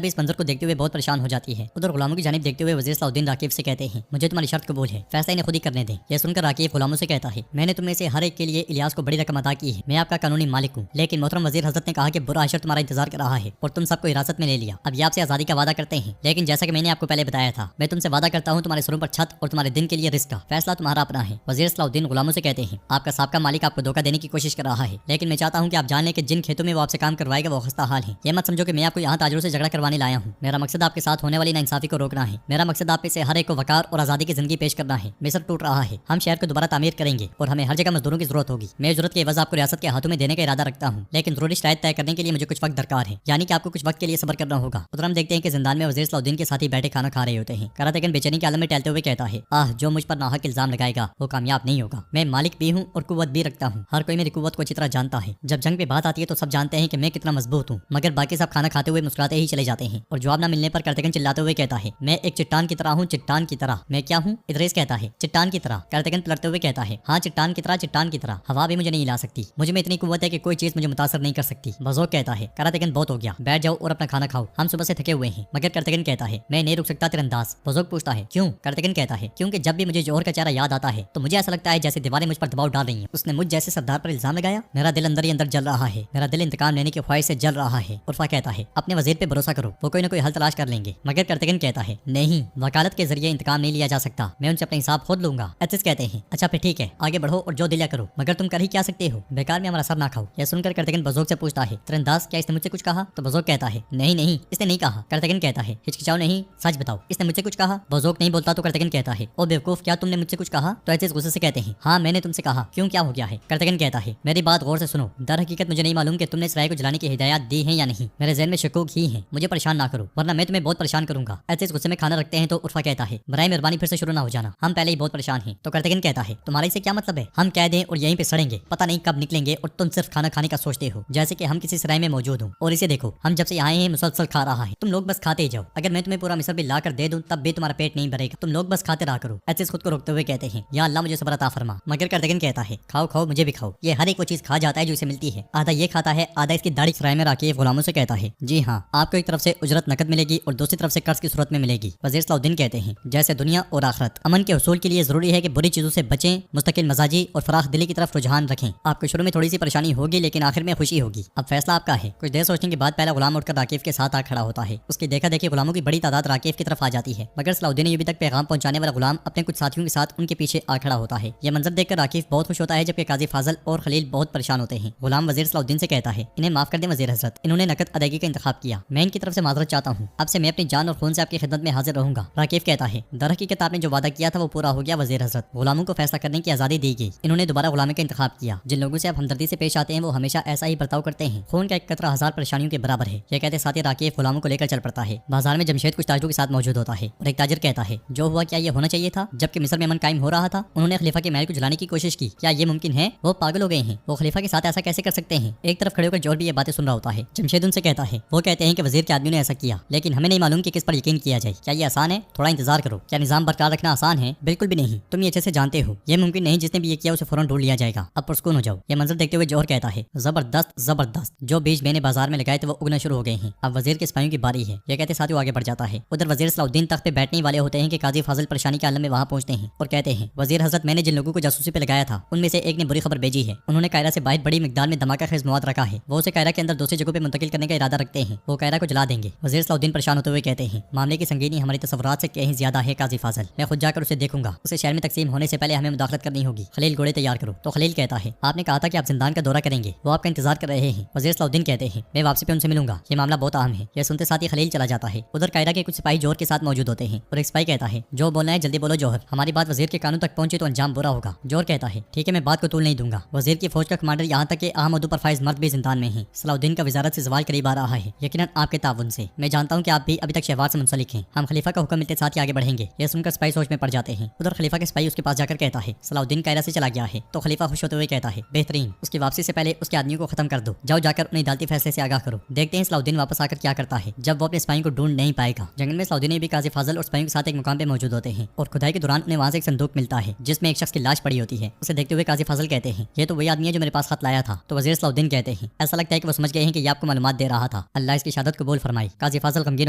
भी इस मंजर को देखते हुए बहुत परेशान हो जाती है। उधर गुलामों की जानिब देखते हुए वजीर सलाउद्दीन राकीब से कहते हैं, मुझे तुम्हारी शर्त कबूल है, फैसला इन्हें खुद ही करने दें। यह सुनकर राकीब गुलामों से कहता है, मैंने तुम्हें से हर एक के लिए इलियास को बड़ी रकम अदा की है, मैं आपका कानूनी मालिक हूँ, लेकिन मोहतरम वजीर हजरत ने कहा कि बुरा अशर तुम्हारा इंतजार कर रहा है और तुम सबको हिरासत में ले लिया। अब ये आपसे आजादी का वादा करते हैं, लेकिन जैसा कि मैंने आपको पहले बताया था, मैं तुमसे वादा करता हूँ तुम्हारे सरों पर छत और तुम्हारे दिन के लिए रिस्क का फैसला तुम्हारा अपना है। वजीर सलाउद्दीन गुलामों से कहते हैं, आपका साबका मालिक आपको धोखा देने की कोशिश कर रहा है, लेकिन मैं चाहता हूँ कि आप जान लें कि जिन खेतों में वो आपसे काम करवाएगा वो खस्ता हाल है। ये मत समझो कि मैं आपको यहाँ ताजरों से झगड़ा करवाने लाया हूँ, मेरा मकसद आपके साथ होने वाली नाइंसाफी को रोकना है। मेरा मकसद आप में से हर एक को वकार और आजादी की जिंदगी पेश करना है। मिस्र टूट रहा है, हम शहर को दोबारा तामीर करेंगे और हमें हर जगह मजदूरों की जरूरत होगी। मैं जरूरत के एवज आपको रियासत के हाथों में देने का इरादा रखता हूँ, लेकिन जरूरी शराइत तय करने के लिए मुझे कुछ वक्त दरकार है, यानी कि आपको कुछ वक्त के लिए सब्र करना होगा। उधर हम देखते हैं कि जिंदान में वजीर सलाउद्दीन के साथी बैठे खाना खा रहे होते हैं। करातेगन बेचैनी के आलम में टहलते हुए कहता है, आह, जो मुझ पर नाहक इल्जाम लगाएगा वो कामयाब नहीं होगा। मैं मालिक भी हूँ और कुव्वत भी रखता हूँ, हर कोई मेरी कुव्वत को अच्छी तरह जानता है। जब जंग पे बात आती है तो सब जानते हैं कि मैं कितना मजबूत हूँ, मगर बाकी सब खाना खाते हुए मुस्कुराते ही चले जाते हैं। और जवाब न मिलने पर करातेगन चिल्लाते हुए कहता है, मैं एक चट्टान की तरह हूँ, चट्टान की तरह। मैं क्या हूँ? इदरीस कहता है, चट्टान की तरह। करातेगन पलटते हुए कहता है, हाँ, चट्टान की तरह, चट्टान की तरह। हवा भी मुझे नहीं हिला सकती, मुझे में इतनी कुव्वत है कि कोई चीज मुझे मुतासर नहीं कर सकती। बज़ोक कहता है, करातेगन बहुत हो गया, बैठ जाओ और अपना खाना खाओ, हम सुबह से थके हुए हैं। मगर करातेगन कहता है, मैं नहीं रुक सकता तीरंदाज। बज़ोक पूछता है, क्यों? करातेगन कहता है, क्योंकि जब भी मुझे जौहर का चेहरा याद आता है तो मुझे ऐसा लगता है जैसे दीवारें मुझ पर दबाव डाल रही हैं। उसने मुझ जैसे सरदार पर इल्जाम लगाया, मेरा दिल अंदर ही अंदर जल रहा है, मेरा दिल इंतकाम लेने की ख्वाहिश से जल रहा है। उर्फा कहता है, अपने वजीर पे भरोसा करो, वो कोई ना कोई हल तलाश कर लेंगे। मगर करातेगन कहता है, नहीं, वकालत के जरिए इंतकाम नहीं लिया जा सकता, मैं उनसे अपना हिसाब खुद लूंगा। एथिस कहते हैं, अच्छा फिर ठीक है, आगे बढ़ो और जो दिला करो, मगर तुम कर ही क्या सकते हो, बेकार में हमारा सर ना खाओ। यह सुनकर करातेगन बज़ोक से पूछता है, तीरंदाज, क्या इसने मुझसे कुछ कहा? तो बुजुर्ग कहता है नहीं नहीं इसने नहीं कहा। कर्तगन कहता है हिचकिचाओ नहीं, सच बताओ इसने मुझसे कुछ कहा? बुजुर्ग नहीं बोलता तो कर्तगन कहता है ओ बेवकूफ, क्या तुमने मुझसे कुछ कहा? तो एथिस गुस्से से कहते हैं हाँ मैंने तुमसे कहा, क्यों क्या हो गया है? कर्तगन कहता है मेरी बात गौर से सुनो, दर हकीकत मुझे नहीं मालूम कि तुमने सराय को जलाने की हिदायत दी है या नहीं, मेरे ज़हन में शकूक ही है, मुझे परेशान ना करो वरना मैं तुम्हें बहुत परेशान करूंगा। एथिस गुस्से में खाना रखते हैं तो उर्फा कहता है बराए मेहरबानी फिर से शुरू ना हो जाना, हम पहले ही बहुत परेशान हैं। तो कर्तगन कहता है तुम्हारा इससे क्या मतलब है? हम कह दें और यहीं पे सड़ेंगे, पता नहीं कब निकलेंगे और तुम सिर्फ खाना खाने का सोचते हो जैसे कि हम किसी सराय में मौजूद हो। और इसे देखो हम जब से आए हैं मुसलसल खा रहा है, तुम लोग बस खाते ही जाओ, अगर मैं तुम्हें पूरा मिस्र भी ला कर दे दूं तब भी तुम्हारा पेट नहीं भरेगा, तुम लोग बस खाते रहा करो। एथिस खुद को रोकते हुए कहते हैं या अल्लाह मुझे सब्र अता फरमा। मगर कर्तगन कहता है खाओ खाओ मुझे भी खाओ, ये हर एक वो चीज खा जाता है जो इसे मिलती है, आधा ये खाता है आधा इसकी दाढ़ी। सराय में राकीब गुलामों से कहता है जी हाँ आपको एक तरफ से उजरत नकद मिलेगी और दूसरी तरफ से कर्ज की सूरत में मिलेगी। वजीर सलाउद्दीन कहते हैं जैसे दुनिया और आखिरत, अमन के उसूल के लिए जरूरी है कि बुरी चीजों से बचें, मुस्तकिल मजाजी और फराख दिली की तरफ रुझान रखें। आपको शुरू में थोड़ी सी परेशानी होगी लेकिन आखिर में खुशी होगी, अब फैसला आपका है। कुछ देर सोचने के बाद पहला गुलाम उठकर राकीब के साथ आ खड़ा होता है, उसकी देखा देखी गुलामों की बड़ी तादाद राकीब की तरफ आ जाती है, मगर सलाउद्दीन अयूबी तक पैगाम पहुंचाने वाला गुलाम अपने कुछ साथियों के साथ उनके पीछे आ खड़ा होता है। यह मंजर देखकर राकीब बहुत खुश होता है जबकि काजी फाजल और खलील बहुत परेशान होते हैं। गुलाम वजीर सलाउद्दीन से कहता है इन्हें माफ कर दें वजीर हजरत, इन्होंने नकद अदायगी का इंतखाब किया, मैं इनकी तरफ से माजरत चाहता हूँ, अब से मैं अपनी जान और खून से आपकी खिदमत में हाजिर रहूंगा। राकीब कहता है दर हकीकत आपने जो वादा किया था वो पूरा हो गया वजीर हजरत, गुलामों को फैसला करने की आजादी दी गई, इन्होंने दोबारा गुलामी का इंतखाब किया, जिन लोगों से आप हमदर्दी से पेश आते हैं वो हमेशा ऐसा ही बर्ताव करते हैं, खून का एक कतरा हजार परेशानियों के बराबर है। यह कहते साथ ही राकीब गुलामों को लेकर चल पड़ता है। बाजार में जमशेद कुछ ताजरों के साथ मौजूद होता है और एक ताजिर कहता है जो हुआ क्या ये होना चाहिए था, जबकि मिस्र में अमन कायम हो रहा था उन्होंने खलीफा के महल को जलाने की कोशिश की, क्या ये मुमकिन है? वो पागल हो गए हैं, वो खलीफा के साथ ऐसा कैसे कर सकते हैं? एक तरफ खड़े होकर जोर भी ये बातें सुन रहा होता है। जमशेद उनसे कहता है वो कहते हैं कि वजीर के आदमी ने ऐसा किया लेकिन हमें नहीं मालूम कि किस पर यकीन किया जाए, क्या ये आसान है? थोड़ा इंतजार करो, क्या निजाम बरकरार रखना आसान है? बिल्कुल भी नहीं, तुम ये अच्छे से जानते हो ये मुमकिन नहीं, जिसने भी ये किया उसे फौरन ढूंढ लिया जाएगा, अब पुरस्कून हो जाओ। ये मंजर देखते हुए जोहर कहता है जबरदस्त जबरदस्त, जो बीज मैंने बाजार में लगाए थे वो उगना शुरू हो गए हैं, अब वजीर के सिपाहियों की बारी है। ये कहते साथ ही आगे बढ़ जाता है। उधर वजीर सलाउद्दीन तख्त पे बैठने वाले होते हैं कि काजी फाजिल परेशानी के आलम में वहाँ पहुंचते हैं और कहते हैं वजीर हजरत मैंने जिन लोगों को जासूसी पे लगाया था उनमें से एक ने बुरी खबर भेजी है, उन्होंने कायरा से बाहर बड़ी मिकदार में धमाका खेज मवाद रखा है, वो उसे कायरा के अंदर दूसरी जगहों पे मुंतकिल करने का इरादा रखते हैं, वो कायरा को जला देंगे। वजीर सलाउद्दीन परेशान होते हुए कहते हैं मामले की संगीनी हमारी तस्वुरात से कहीं ज्यादा है काजी फाजिल, मैं खुद जाकर उसे देखूंगा, उसे शहर में तकसीम होने से पहले हमें मुदाखलत करनी होगी, खलील घोड़े तैयार करो। तो खलील कहता है आपने कहा था कि आप जिंदान का दौरा करेंगे, वो आपका इंतजार कर रहे हैं। वजीर सलाउद्दीन कहते हैं मैं वापसी पे उनसे मिलूंगा, ये मामला बहुत अहम है। यह सुनते साथ ही खलील चला जाता है। उधर कायरा के कुछ सिपाही जोहर के साथ मौजूद होते हैं और एक सिपाही कहता है जो बोलना है जल्दी बोलो जोहर, हमारी बात वजीर के कानून तक पहुंचे तो अंजाम बुरा होगा। जोहर कहता है ठीक है मैं बात को तूल नहीं दूंगा, वजीर की फौज का कमांडर यहाँ तक कि अहमद पर फाइज मर्द भी जिंदान में है, सलाउद्दीन का वजारत से सवाल करीब आ रहा है, यकीनन आपके ताउन से। मैं जानता हूँ कि आप भी अभी तक शहवार से मुंसलिक हैं, हम खलीफा का हुक्म मिलते साथ ही आगे बढ़ेंगे। यह सुनकर सिपाही सोच में पड़ जाते हैं। उधर खलीफा के सिपाही उसके पास जाकर कहता है सलाउद्दीन कायरा से चला गया है। तो खलीफा खुश होते हुए कहता है बेहतरीन, उसकी वापसी से पहले उसके आदमियों को खत्म कर दो, जाओ जाकर उन्हें अदालती फैसले से आगाह करो। देखते हैं सलाउद्दीन वापस आकर क्या करता है जब वो अपने सिपाहियों को ढूंढ नहीं पाएगा। जंगल में सलाउद्दीन भी काजी फाजल और सिपाहियों के साथ एक मुकाम पे मौजूद होते हैं और खुदाई के दौरान उन्हें वहाँ से एक संदूक मिलता है जिसमें एक शख्स की लाश पड़ी होती है। उसे देखते हुए काजी फाजल कहते हैं ये तो वही आदमी है जो मेरे पास खत लाया था। तो वजीर सलाउद्दीन कहते हैं ऐसा लगता है कि वो समझ गए हैं कि ये आपको मालूमात दे रहा था, अल्लाह इसकी शहादत कबूल फरमाए। काजी फाजल गमगीन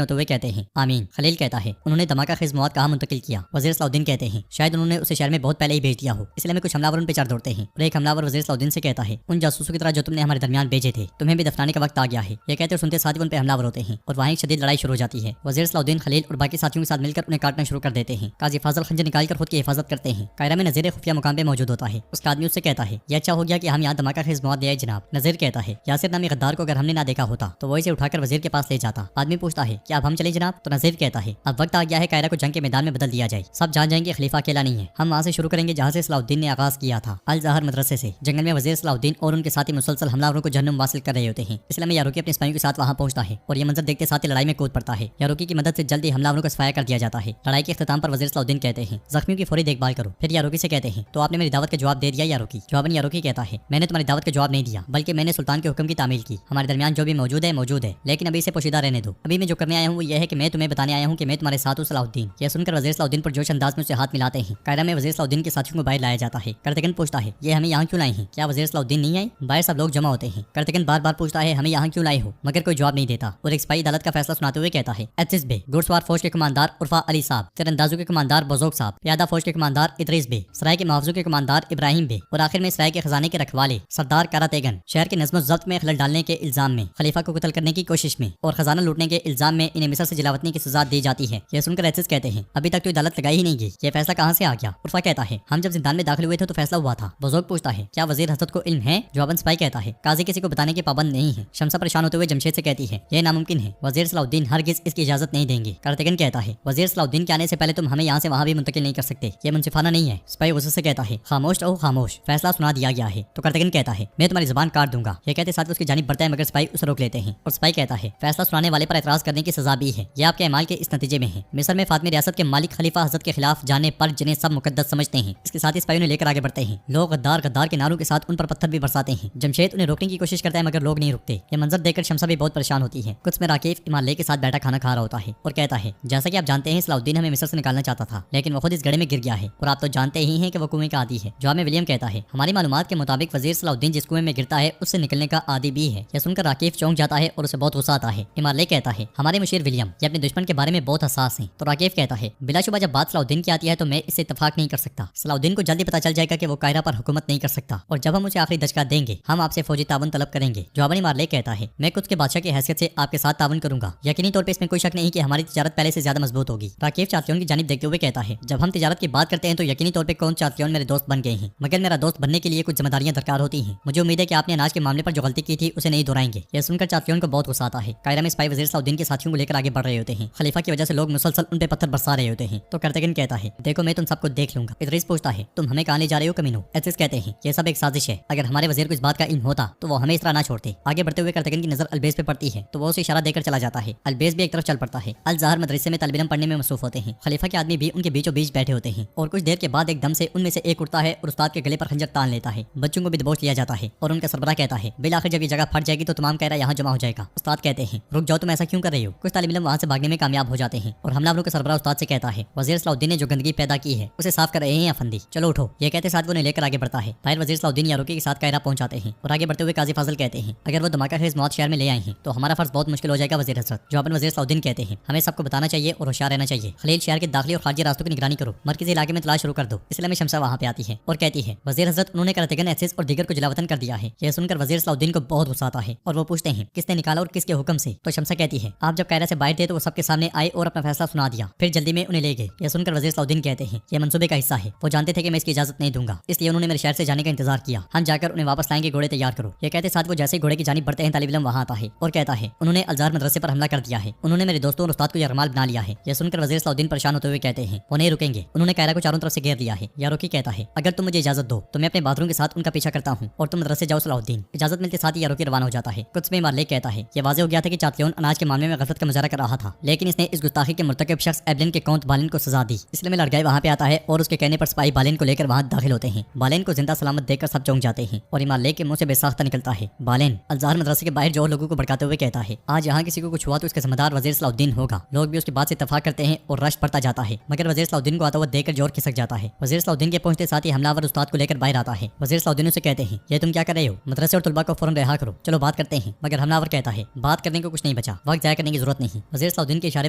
होते हुए कहते हैं आमीन। खलील कहता है उन्होंने धमाका खेज मवाद कहाँ मुंतकिल किया। वजीर सलाउद्दीन कहते हैं शायद उन्होंने उसे शहर में बहुत पहले ही भेज दिया हो, इसलिए में कुछ हमलावर उन पे चढ़ दौड़ते हैं और एक हमलावर वजीर सलाउद्दीन से कहता है उन जासूसों की तरह जो तुमने हमारे दरमियान भेजे थे तुम्हें भी दफनाने का वक्त आ गया है। ये कहते और सुनते साथ ही उन पे हमलावर होते हैं और वहाँ एक शदीद लड़ाई शुरू हो जाती है। वजीर सलाउद्दीन खलील और बाकी साथियों के साथ मिलकर उन्हें काटना शुरू कर देते हैं। काजी फाजल खंजर निकालकर खुद की हिफाजत करते हैं। कायरा में नजीर खुफिया मुकाम पे मौजूद होता है। उसका आदमी उससे कहता है ये अच्छा हो गया कि हम यहाँ धमाका खेज मवाद दिया जनाब। नजीर कहता है यासिर नामी गद्दार को अगर हमने ना देखा होता तो वो इसे उठाकर वजीर के पास ले जाता। आदमी पूछता है क्या अब हम चले जनाब? तो नजीर कहता है अब वक्त आ गया है कायरा को जंग के मैदान में बदल दिया जाए, सब जान जाएंगे खलीफा अकेला नहीं है, हम वहाँ से शुरू करेंगे जहाँ से सलाउद्दीन ने आगाज किया था, अल जहर मदरसे से। जंगल में वजीर सलाउद्दीन और उनके साथी मुसलसल हमलावरों को जहन्नुम वासिल कर रहे होते हैं। इसलिए में यारोकी अपने सिपाहियों के साथ वहाँ पहुंचता है और ये मंजर देखते साथ ही लड़ाई में कूद पड़ता है। यारोकी की मदद से जल्दी हमलावरों को सफाया कर दिया जाता है। लड़ाई के इख्तिताम पर वजीर सलाउद्दीन कहते हैं जख्मियों की फौरी देखभाल करो। फिर यारोकी से कहते हैं तो आपने मेरी दावत का जवाब दे दिया यारोकी? जवाबन यारोकी कहता है मैंने तुम्हारी दावत का जवाब नहीं दिया बल्कि मैंने सुल्तान के हुक्म की तामील की। हमारे दरमियान जो भी मौजूद है लेकिन अभी इसे पोशीदा रहने दो। अभी मैं जो करने आया हूँ वो ये है कि मैं तुम्हें बताने आया हूँ कि मैं तुम्हारे साथ हूँ सलाउद्दीन। यह सुनकर वजीर सलाउद्दीन पर जोश अंदाज में उसे हाथ मिलाते हैं। कायरा में वजीर सलाउद्दीन के साथियों को बाहर लाया जाता है। कर्तगन पूछता है ये हमें यहाँ क्यों लाए हैं? क्या वजीर सलाउद्दीन नहीं आए? बाहर सब लोग जमा होते हैं। कर्तगन बार बार पूछता है हमें यहाँ क्यों लाए हो, मगर कोई जवाब नहीं देता और एक सिपाही अदालत का फैसला सुनाते हुए कहता है एथिस बे, घुड़सवार फौज के कमांडर उर्फा अली साहब, तीरंदाजों के कमांडर बजोग साहब, प्यादा फौज के कमांडर इदरीस बे, सराय के मुआवजों के कमांडर इब्राहिम बे और आखिर में सराय के खजाने के रखवाले सरदार करातेगन शहर के नज़्म ज़ब्त में खलल डालने के इल्जाम में, खलीफा को कत्ल करने की कोशिश में और खजाना लूटने के इल्जाम में इन्हें मिस्र से जलावतनी की सजा दी जाती है। यह सुनकर एथिस कहते हैं अभी तक तो अदालत लगाई ही नहीं गई, ये फैसला कहाँ से आ गया? उर्फा कहता है हम जब जिंदान में दाखिल हुए थे तो फैसला हुआ था। बजोग पूछता है क्या वजीर हजरत को इल्म है? जवाबन सिपाही कहता है काजी किसी को बताने के पाबंद नहीं है, शमसा पर परेशान होते हुए जमशेद से कहती है ये नामुमकिन है, वजीर सलाउद्दीन हरगिज इसकी इजाजत नहीं देंगे। कार्तिकन कहता है वजीर सलाउद्दीन के आने से पहले तुम हमें यहाँ से वहाँ भी मुंतकिल नहीं कर सकते, ये मुंसिफाना नहीं है। सिपाही गुस्से से कहता है खामोश रहो खामोश, फैसला सुना दिया गया है। तो कार्तिकन कहता है मैं तुम्हारी जुबान काट दूंगा। ये कहते साथ उसकी जानिब बढ़ता है मगर सिपाही उसे रोक लेते हैं और सिपाही कहता है फैसला सुनाने वाले पर एतराज करने की सजा भी है, ये आपके अमाल के इस नतीजे में है। मिस्र में फातमी रियासत के मालिक खलीफा हजरत के खिलाफ जाने पर जिन्हें सब मुकद्दस समझते हैं। इसके साथ ही सिपाहियों ने लेकर आगे बढ़ते हैं। लोग गद्दार गद्दार के नारों के साथ उन पर पत्थर भी बरसाते हैं। जमशेद उन्हें रोकने की कोशिश करता है मगर लोग नहीं रुकते। ये मंजर देखकर शमसा भी बहुत परेशान होती है। कुछ में राकीफ इमाम ले के साथ बैठा खाना खा रहा होता है और कहता है जैसा कि आप जानते हैं सलाउद्दीन हमें मिस्र से निकालना चाहता था, लेकिन वो खुद इस गड्ढे में गिर गया है और आप तो जानते ही हैं कि वो कुएं का आदी है। जवाब में विलियम कहता है हमारी मालूमात के मुताबिक वजीर सलाउद्दीन जिस कुएं में गिरता है उससे निकलने का आदी भी है। यह सुनकर राकीफ चौंक जाता है और उसे बहुत गुस्सा आता है। इमाम ले कहता है हमारे मुशीर विलियम ये अपने दुश्मन के बारे में बहुत हसास हैं। तो राकीफ कहता है बिलाशुबा जब बात सलाउद्दीन की आती है तो मैं इससे इत्तेफाक नहीं कर सकता। सलाउद्दीन को जल्दी पता चल जाएगा कि वो कायरा पर हुकूमत नहीं कर सकता और जब हम उसे आखिरी दशका देंगे हम आपसे फौजी तावन तलब करेंगे। जवाबन मार्ले कहता है मैं कुछ के बादशाह की हैसियत से आपके साथ तावन करूंगा। यकीनी तौर पर इसमें कोई शक नहीं कि हमारी तिजारत पहले से ज्यादा मजबूत होगी। राकीफ चातलियों की जानिब देखते हुए कहता है जब हम तिजारत की बात करते हैं तो यकीनी तौर पर कौन चातलियों मेरे दोस्त बन गए हैं, मगर मेरा दोस्त बनने के लिए कुछ जिम्मेदारियां दरकार होती हैं। मुझे उम्मीद है कि आपने अनाज के मामले पर जो गलती की थी उसे नहीं दोहराएंगे। यह सुनकर चातलियों को बहुत गुस्सा आता है। कायरा में सिपाही वजीर सलाउद्दीन के साथियों को लेकर आगे बढ़ रहे होते हैं। खलीफा की वजह से लोग मुसलसल उन पे पत्थर बरसा रहे होते हैं। तो कार्तिकन कहता है देखो मैं तुम सबको देख लूंगा। इदरीस पूछता है तुम हमें कहां ले जा रहे हो कमीनो। एसिस कहते हैं ये सब एक साजिश है, अगर हमारे वजीर को इस बात का इल्म होता तो वो हमें इस तरह ना छोड़ते। आगे बढ़ते हुए कार्तिकन की नजर अलबेज पे पड़ती है तो वो उसे इशारा देकर चला जाता है। अलबेज भी एक तरफ चल पड़ता है। अल ज़हर मदरसे में तालिब इल्म पढ़ने में मसरूफ होते हैं। खलीफा के आदमी भी उनके बीचों बीच बैठे होते हैं और कुछ देर के बाद एकदम से उनमें से एक उठता है और उस्ताद के गले पर खंजर तान लेता है। बच्चों को भी दबोच लिया जाता है और उनका सरबराह कहता है बिल आखिर जब ये जगह फट जाएगी तो तमाम कायरा यहाँ जमा हो जाएगा। उस्ताद कहते हैं रुक जाओ तुम ऐसा क्यों कर रहे हो। कुछ तालिब इल्म वहाँ से भागने में कामयाब हो जाते हैं और हमलावरों का सरबराह उस्ताद से कहता है वजीर सलाउद्दीन ने जो गंदगी पैदा की है उसे साफ कर रहे हैं अफंदी, चलो उठो। ये कहते साथ वो उन्हें लेकर आगे बढ़ता है। बाहर वजीर सलाउद्दीन यारोकी के साथ कायरा पहुंचाते हैं और आगे बढ़ते हुए काजी फाजिल कहते हैं अगर वो धमाका खेज मौत शहर में ले आए हैं तो हमारा फर्ज बहुत मुश्किल हो जाएगा वजीर हजरत। जवाबन वजीर सलाउद्दीन कहते हैं हमें सबको बताना चाहिए और होशियार रहना चाहिए। खलील शहर के दाखिली और खारजी रास्तों की निगरानी करो, मरकजी इलाके में तलाश शुरू कर दो। इसलिए में शमसा वहाँ पे आती है और कहती है वजीर हजरत उन्होंने कार्तिकन एसिस और दीगर को जलावतन कर दिया है। यह सुनकर वजीर सलाउद्दीन को बहुत गुस्सा आता है और वो पूछते हैं किसने निकाला और किसके हुक्म से। तो शमसा कहती है आप जब कायरा से बाहर थे तो वो सबके सामने आए और अपना फैसला सुना दिया, फिर जल्दी में उन्हें ले गए। यह सुनकर वजीर सलाउद्दीन कहते हैं यह मंसूबे का हिस्सा है, वो जानते थे कि मैं इसकी इजाजत नहीं दूंगा, इसलिए उन्होंने मेरे शहर से जाने का इंतजार किया। हम जाकर उन्हें वापस लाएंगे, घोड़े तैयार करो। ये कहते साथ वो जैसे घोड़े की जानिब बढ़ते हैं तालिब इल्म वहाँ आता है और कहता है उन्होंने अल-ज़हर मदरसे पर हमला कर दिया है, उन्होंने मेरे दोस्तों और उस्ताद को यरमाल बना लिया है। यह सुनकर वजीर सलाउद्दीन परेशान होते हुए कहते हैं वो नहीं रुकेंगे, उन्होंने कायरा को चारों तरफ से घेर लिया है। यारोकी कहता है अगर तुम मुझे इजाजत दो तो मैं अपने बाथरूम के साथ उनका पीछा करता हूँ और तुम मदरसे जाओ सलाउद्दीन। इजाजत मिलते साथ ही यारोकी रवाना हो जाता है। कुछ में मालिक कहता है ये वाज़ेह हो गया था कि चातलियोन अनाज के मामले में गलत का मुजाहरा कर रहा था, लेकिन इसने इस गुस्ताखी के मुर्तकिब शख्स एबलिन के कौंत बालिन को सजा दी। इसलिए में लड़काई वहाँ पे आता है और उसके कहने पर सिपाही बालिन को लेकर वहाँ दाखिल होते हैं। बालिन को जिंदा सलामत देखकर सब चौंक जाते हैं और इमाम ले के मुंह से बेसाख्ता निकलता है। बालिन अल-ज़हर मदरसे के बाहर जो लोगों को भड़काते हुए कहता है आज यहाँ किसी को कुछ हुआ तो इसका जिम्मेदार वजीर सलाउद्दीन होगा। लोग भी उसकी बात से इत्तफाक करते हैं और रश बढ़ता जाता है, मगर वजीर सलाउद्दीन को आता हुआ देखकर जोर खिसक जाता है। वजीर सलाउद्दीन के पहुंचते साथ ही हमलावर उस्ताद को लेकर बाहर आता है। वजीर सलाउद्दीन उसे कहते हैं ये तुम क्या कर रहे हो, मदरसे और तुलबा को फौरन रिहा करो, चलो बात करते हैं। मगर हमलावर कहता है बात करने को कुछ नहीं बचा, वक्त जाया करने की जरूरत नहीं। वजीर सलाउद्दीन के इशारे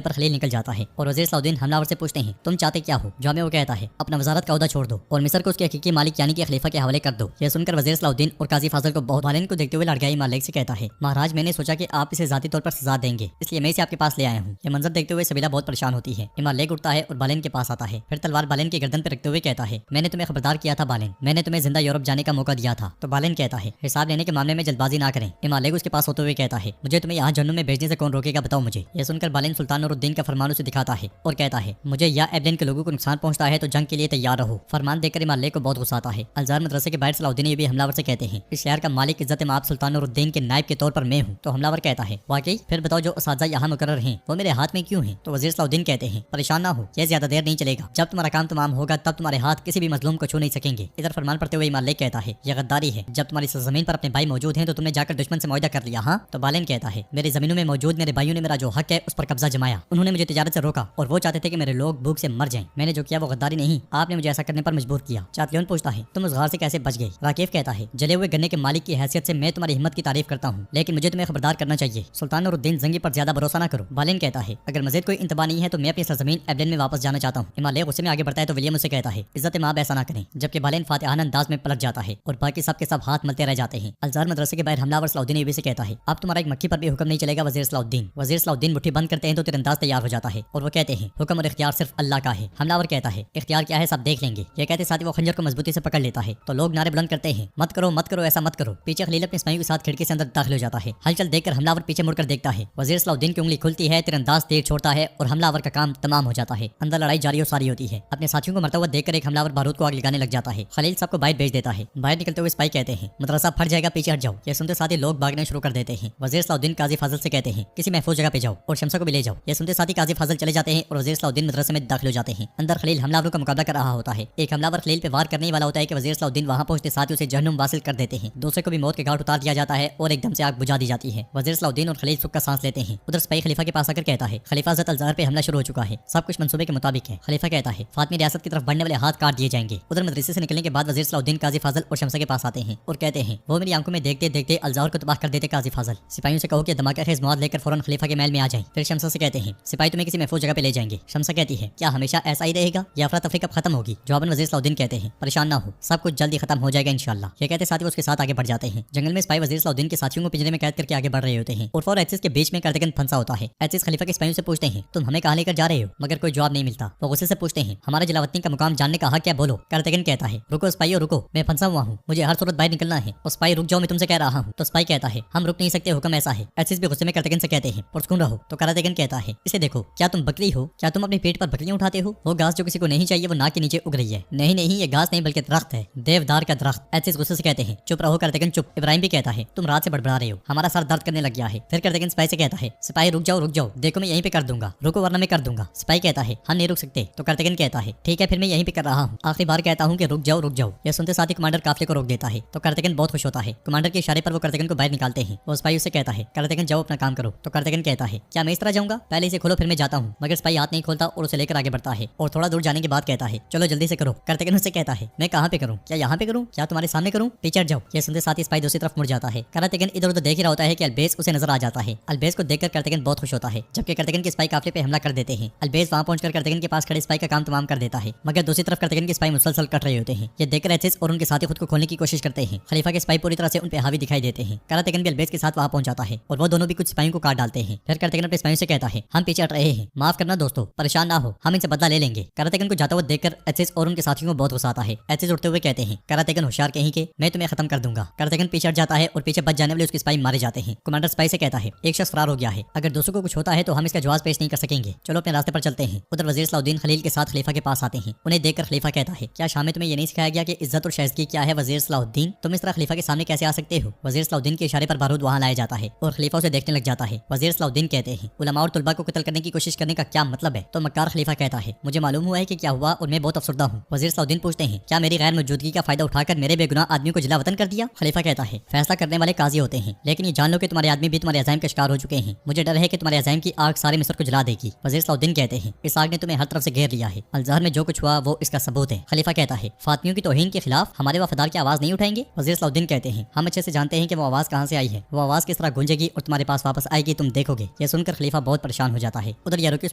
पर खलील निकल जाता है और वजीर सलाउद्दीन हमलावर से पूछते हैं तुम चाहते क्या हो। जवाब में वो कहता है अपना वजारत का ओहदा छोड़ दो और मिस्र को उसके हकीकी मालिक यानी कि खलीफा के हवाले कर दो। यह सुनकर वजीर सलाउद्दीन और काजी फाजिल को बहुत बालिन को देखते हुए लड़गाई मालिक से कहता है महाराज मैंने सोचा कि आप इसे जाती तौर पर सजा देंगे, इसलिए मैं इसे आपके पास ले आया हूँ। यह मंजर देखते हुए सबीला बहुत परेशान होती है। इमाम लेग उठता है और बालिन के पास आता है, फिर तलवार बालिन की गर्दन पर रखते हुए कहता है मैंने तुम्हें खबरदार किया था बालिन, मैंने तुम्हें जिंदा यूरोप जाने का मौका दिया था। तो बालिन कहता है हिसाब लेने के मामले में जल्दबाजी ना करें। इमाम लेग उसके पास होते हुए कहता है मुझे तुम्हें यहाँ जन्नत में भेजने से कौन रोकेगा बताओ मुझे। यह सुनकर बालिन सुल्तान नूरुद्दीन का फरमान उसे दिखाता है और कहता है मुझे या एबलिन के लोगों को नुकसान पहुंचता है तो जंग के लिए तैयार रहो। फरमान देकर इमाम लेग को बहुत गुस्सा आता है। अल-ज़हर मदरसे के बाहर सलाउद्दीन ये भी हमलावर से कहते हैं इस शहर का मालिक इज्जत माब सुल्तान नूरुद्दीन के नायब के तौर पर मैं हूँ। तो हमलावर कहता है वाकई, फिर बताओ जो उस्ताद यहाँ मुकर्रर हैं वो मेरे हाथ में क्यों हैं। तो वजीर सलाउद्दीन कहते हैं परेशान ना हो, यह ज्यादा देर नहीं चलेगा, जब तुम्हारा काम तमाम होगा तब तुम्हारे हाथ किसी भी मजलूम को छू नहीं सकेंगे। इधर फरमान पढ़ते हुए इमाम लेग कहता है यह गद्दारी है, जब तुम्हारी जमीन पर अपने भाई मौजूद हैं तो तुमने जाकर दुश्मन से मुआहदा कर लिया। हाँ। तो बालिन कहता है मेरी जमीनों में मौजूद मेरे भाइयों ने मेरा जो हक है उस पर कब्जा जमाया, उन्होंने मुझे तिजारत से रोका और वो चाहते थे कि मेरे लोग भूख से मर जाएं। मैंने जो किया वो गद्दारी नहीं, आपने मुझे ऐसा करने पर मजबूर किया। चातलियोन पूछता है तुम उस गार से कैसे बच गए। राकीफ कहता है जले हुए गन्ने के मालिक की हैसियत से मैं तुम्हारी हिम्मत की तारीफ करता हूँ, लेकिन मुझे तुम्हें खबरदार करना चाहिए सुल्तान नूरुद्दीन जंगी पर ज्यादा भरोसा न करो। बालिन कहता है अगर मजीद कोई इंतबा नहीं है तो मैं अपनी सरजमीन एबलिन में वापस जाना चाहता हूँ। इमाम लेग गुस्से में आगे बढ़ता है तो विलियम उसे कहता है इज्जत माब ऐसा ना करें, जबकि बालिन फातिहाना अंदाज में पलट जाता है और बाकी सब के सब हाथ मलते रह जाते हैं। अल-ज़हर मदरसे के बाहर हमलावर सलाउद्दीन ये भी से कहता है अब तुम्हारा एक मक्खी पर भी हुक्म नहीं चलेगा वजीर सलाउद्दीन। वजीर सलाउद्दीन मुट्ठी बंद करते हैं तो तिरंदाज तैयार हो जाता है और वो कहते हैं हुक्म और इख्तियार सिर्फ अल्लाह का है। हमलावर कहता है इख्तियार क्या है सब देख लेंगे। ये कहते साथ ही वो खंजर को मजबूती से पकड़ लेता है तो लोग नारे बुलंद करते हैं मत करो ऐसा मत करो। पीछे खलील अपने सिपाहियों के साथ खिड़की से अंदर दाखिल हो जाता है। जाता है। हलचल देखकर हमलावर पीछे मुड़कर देखता है। वजीर सलाउद्दीन की उंगली खुलती है, तीरंदाज तीर छोड़ता है और हमलावर का काम तमाम हो जाता है। अंदर लड़ाई जारी और सारी होती है। अपने साथियों को मरता हुआ देखकर एक हमलावर बारूद को आग लगाने लग जाता है। खलील सबको बाहर भेज देता है। बाहर निकलते हुए सिपाही कहते हैं मदरसा फट जाएगा, पीछे हट जाओ। ये सुनते साथ ही लोग भागना शुरू कर देते हैं। वजीर सलाउद्दीन काजी फाजिल से कहते हैं किसी महफूज जगह पे जाओ और शमसा को भी ले जाओ। ये सुनते साथ ही काजी फाजिल चले जाते हैं और वजीर सलाउद्दीन मदरसे में दाखिल हो जाते हैं। अंदर खलील हमलावरों का मुकाबला कर रहा होता है। एक हमलावर खलील पे वार करने वाला होता है कि वजीर सलाउद्दीन वहां पहुंचते साथ ही उसे जहन्नुम वासिल कर देते हैं। दूसरे को भी मौत के घाट उतार दिया जाता है और एकदम से आग बुझा दी जाती है। वजीर सलाउद्दीन और खलील सुख का सांस लेते हैं। उधर सिपाही खलीफा के पास आकर कहता है खलीफा हज़रत अल-ज़हर पे हमला शुरू हो चुका है, सब कुछ मंसूबे के मुताबिक है। खलीफा कहता है फातमी रियासत की तरफ बढ़ने वाले हाथ काट दिए जाएंगे। उधर मदरसे से निकलने के बाद वजीर सलाउद्दीन काजी फाजिल और शमसा के पास आते हैं और कहते हैं वो मेरी आंखों में देखते देखते अल-ज़हर को तबाह कर देते काजी फाजिल। सिपाहियों से कहो कि धमाका खेज मौत लेकर फौरन खलीफा के महल में आ जाएं। फिर शमसा से कहते हैं सिपाही तुम्हें किसी महफूज जगह पे ले जाएंगे। शमसा कहती है क्या हमेशा ऐसा ही रहेगा, या अफरा तफरी कब खत्म होगी? जवाबन वजीर सलाउद्दीन कहते हैं परेशान ना हो, सब कुछ जल्दी खत्म हो जाएगा इंशाल्लाह। ये कहते साथ ही उसके साथ आगे बढ़ जाते हैं। जंगल में सिपाही वजीर सलाउद्दीन के साथियों को पिंजरे में कैद करके आगे बढ़ रहे होते हैं और फौर एथिस के बीच में कर्तगन फंसा होता है। एथिस खलीफा के सिपाहियों से पूछते हैं तुम हमें कहां लेकर जा रहे हो, मगर कोई जवाब नहीं मिलता। वो गुस्से से पूछते हैं हमारा जलावतनी का मुकाम जानने का हक क्या, बोलो। कर्तगन कहता है रुको सिपाहियों रुको, मैं फंसा हुआ हूँ, मुझे हर सूरत बाहर निकलना है। और सिपाही रुक जाओ, मैं तुमसे कह रहा हूँ। तो सिपाही कहता है हम रुक नहीं सकते, हुक्म ऐसा है। एथिस भी गुस्से में कर्तगन से कहते हैं पुरस्कून रहो। तो कर्तगन कहता है इसे देखो, क्या तुम बकरी हो, क्या तुम अपने पेट पर बकरियां उठाते हो? वो घास जो किसी को नहीं चाहिए वो नाक के नीचे उग रही है। नहीं नहीं, ये घास नहीं बल्कि दरख्त है, देवदार का दरख्त। एथिस गुस्से से कहते हैं चुप रहो कर्तगन चुप। इब्राहिम भी कहता है तुम रात से बड़बड़ा रहे हो, हमारा सर दर्द करने लग गया है। फिर कर्तगन सिपाही से कहता है सिपाही रुक जाओ, देखो मैं यहीं पे कर दूंगा, रुको वरना मैं कर दूंगा। सिपाही कहता है हम नहीं रुक सकते। तो कर्तगन कहता है ठीक है फिर मैं यहीं पे कर रहा हूँ, आखिरी बार कहता हूँ कि रुक जाओ। यह सुनते साथ ही कमांडर काफिले को रोक देता है। तो कर्तगन बहुत खुश होता है। कमांडर के इशारे पर वो कर्तगन को बाहर निकालते हैं। वो सिपाही उससे कहता है कर्तगन जाओ अपना काम करो। तो कर्तगन कहता है क्या मैं इस तरह जाऊंगा, पहले इसे खोलो फिर मैं जाता हूँ। मगर सिपाही हाथ नहीं खोलता और उसे लेकर आगे बढ़ता है और थोड़ा दूर जाने के बाद कहता है चलो जल्दी से करो। कर्तगन उससे कहता है मैं कहाँ पे करूँ, क्या यहाँ पे करूँ, क्या तुम्हारे सामने करूँ, पीछे हट जाओ। यह सुनते साथ ही सिपाही दूसरी तरफ मुड़ जाता है। कर्तगन इधर उधर देख ही रहा होता है कि अलबेज उसे नजर आ जाता है। अलबेज को देखकर कर्तगन बहुत खुश होता है। जबकि कर्तगन के सिपाही काफिले पे हमला कर देते हैं। अलबेज वहां पहुंचकर कर्तगन के पास खड़े सिपाही का काम तमाम कर देता है। मगर दूसरी तरफ कर्तगन के सिपाही मुसलसल कट रहे होते हैं। ये देखकर एथिस और उनके साथी खुद को खोलने की कोशिश करते हैं। खलीफा के सिपाही पूरी तरह से उन पे हावी दिखाई देते हैं। कर्तगन भी अलबेज के साथ वहां पहुंच जाता है और वो दोनों भी कुछ सिपाहियों को काट डालते हैं। फिर कर्तगन अपने सिपाहियों से कहता है हम पीछे हट रहे हैं, माफ करना दोस्तों, परेशान ना हो, हम इनसे बदला ले लेंगे। कर्तगन को जाता हुआ देखकर एथिस और उनके साथियों को बहुत गुस्सा आता है। एथिस उठते हुए कहते हैं कर्तगन होशियार कहीं के, मैं तुम्हें खत्म कर दूंगा। कर्तगन पीछे हट जाता है और पीछे बच जाने वाले उसके सिपाही मारे जाते हैं। कमांडर सिपाही से कहता है एक शख्स फरार हो गया है, अगर दोस्तों को कुछ होता है तो हम इसका जवाब पेश नहीं कर सकेंगे, चलो अपने रास्ते पर चलते हैं। उधर वजीर सलाउद्दीन खलील के साथ खलीफा के पास आते हैं। उन्हें देखकर खलीफा कहता है क्या शाम में तुम्हें ये नहीं सिखाया गया कि इज्जत और शाइस्तगी क्या है वजीर सलाउद्दीन, तुम इस तरह खलीफा के सामने कैसे आ सकते हो? वजीर सलाउद्दीन के इशारे पर बारूद वहां लाया जाता है और खलीफा उसे देखने लग जाता है। वजीर सलाउद्दीन कहते हैं उलमा और तुलबा को कत्ल करने की कोशिश करने का क्या मतलब है? तो मक्कार खलीफा कहता है मुझे मालूम हुआ है कि क्या हुआ और मैं बहुत अफसरदा हूँ। वजीर सलाउद्दीन पूछते हैं क्या मेरी गैर मौजूदगी का फायदा उठाकर मेरे बेगुनाह आदमी को जिला वतन कर दिया? खलीफा कहता है फैसला करने वाले काजी होते हैं, लेकिन ये जान लो कि तुम्हारे आदमी भी तुम्हारे अज़ाइम का शिकार हो चुके हैं। मुझे डर है कि तुम्हारे अज़ाइम की आग सारे मिस्र को जला देगी। वजीर सलाउद्दीन कहते हैं इस आग ने तुम्हें हर तरफ से घेर लिया है, अल-ज़हर में जो कुछ हुआ वो इसका सबूत है। खलीफा कहता है फातिमियों की तौहीन के खिलाफ हमारे वफादार की आवाज नहीं उठाएंगे? वजीर सलाउद्दीन कहते हैं हम अच्छे से जानते हैं कि वो आवाज कहाँ से आई है, वो आवाज किस तरह गूंजेगी और तुम्हारे पास वापस आएगी, तुम देखोगे। यह सुनकर खलीफा बहुत परेशान हो जाता है। उधर यारुकी उस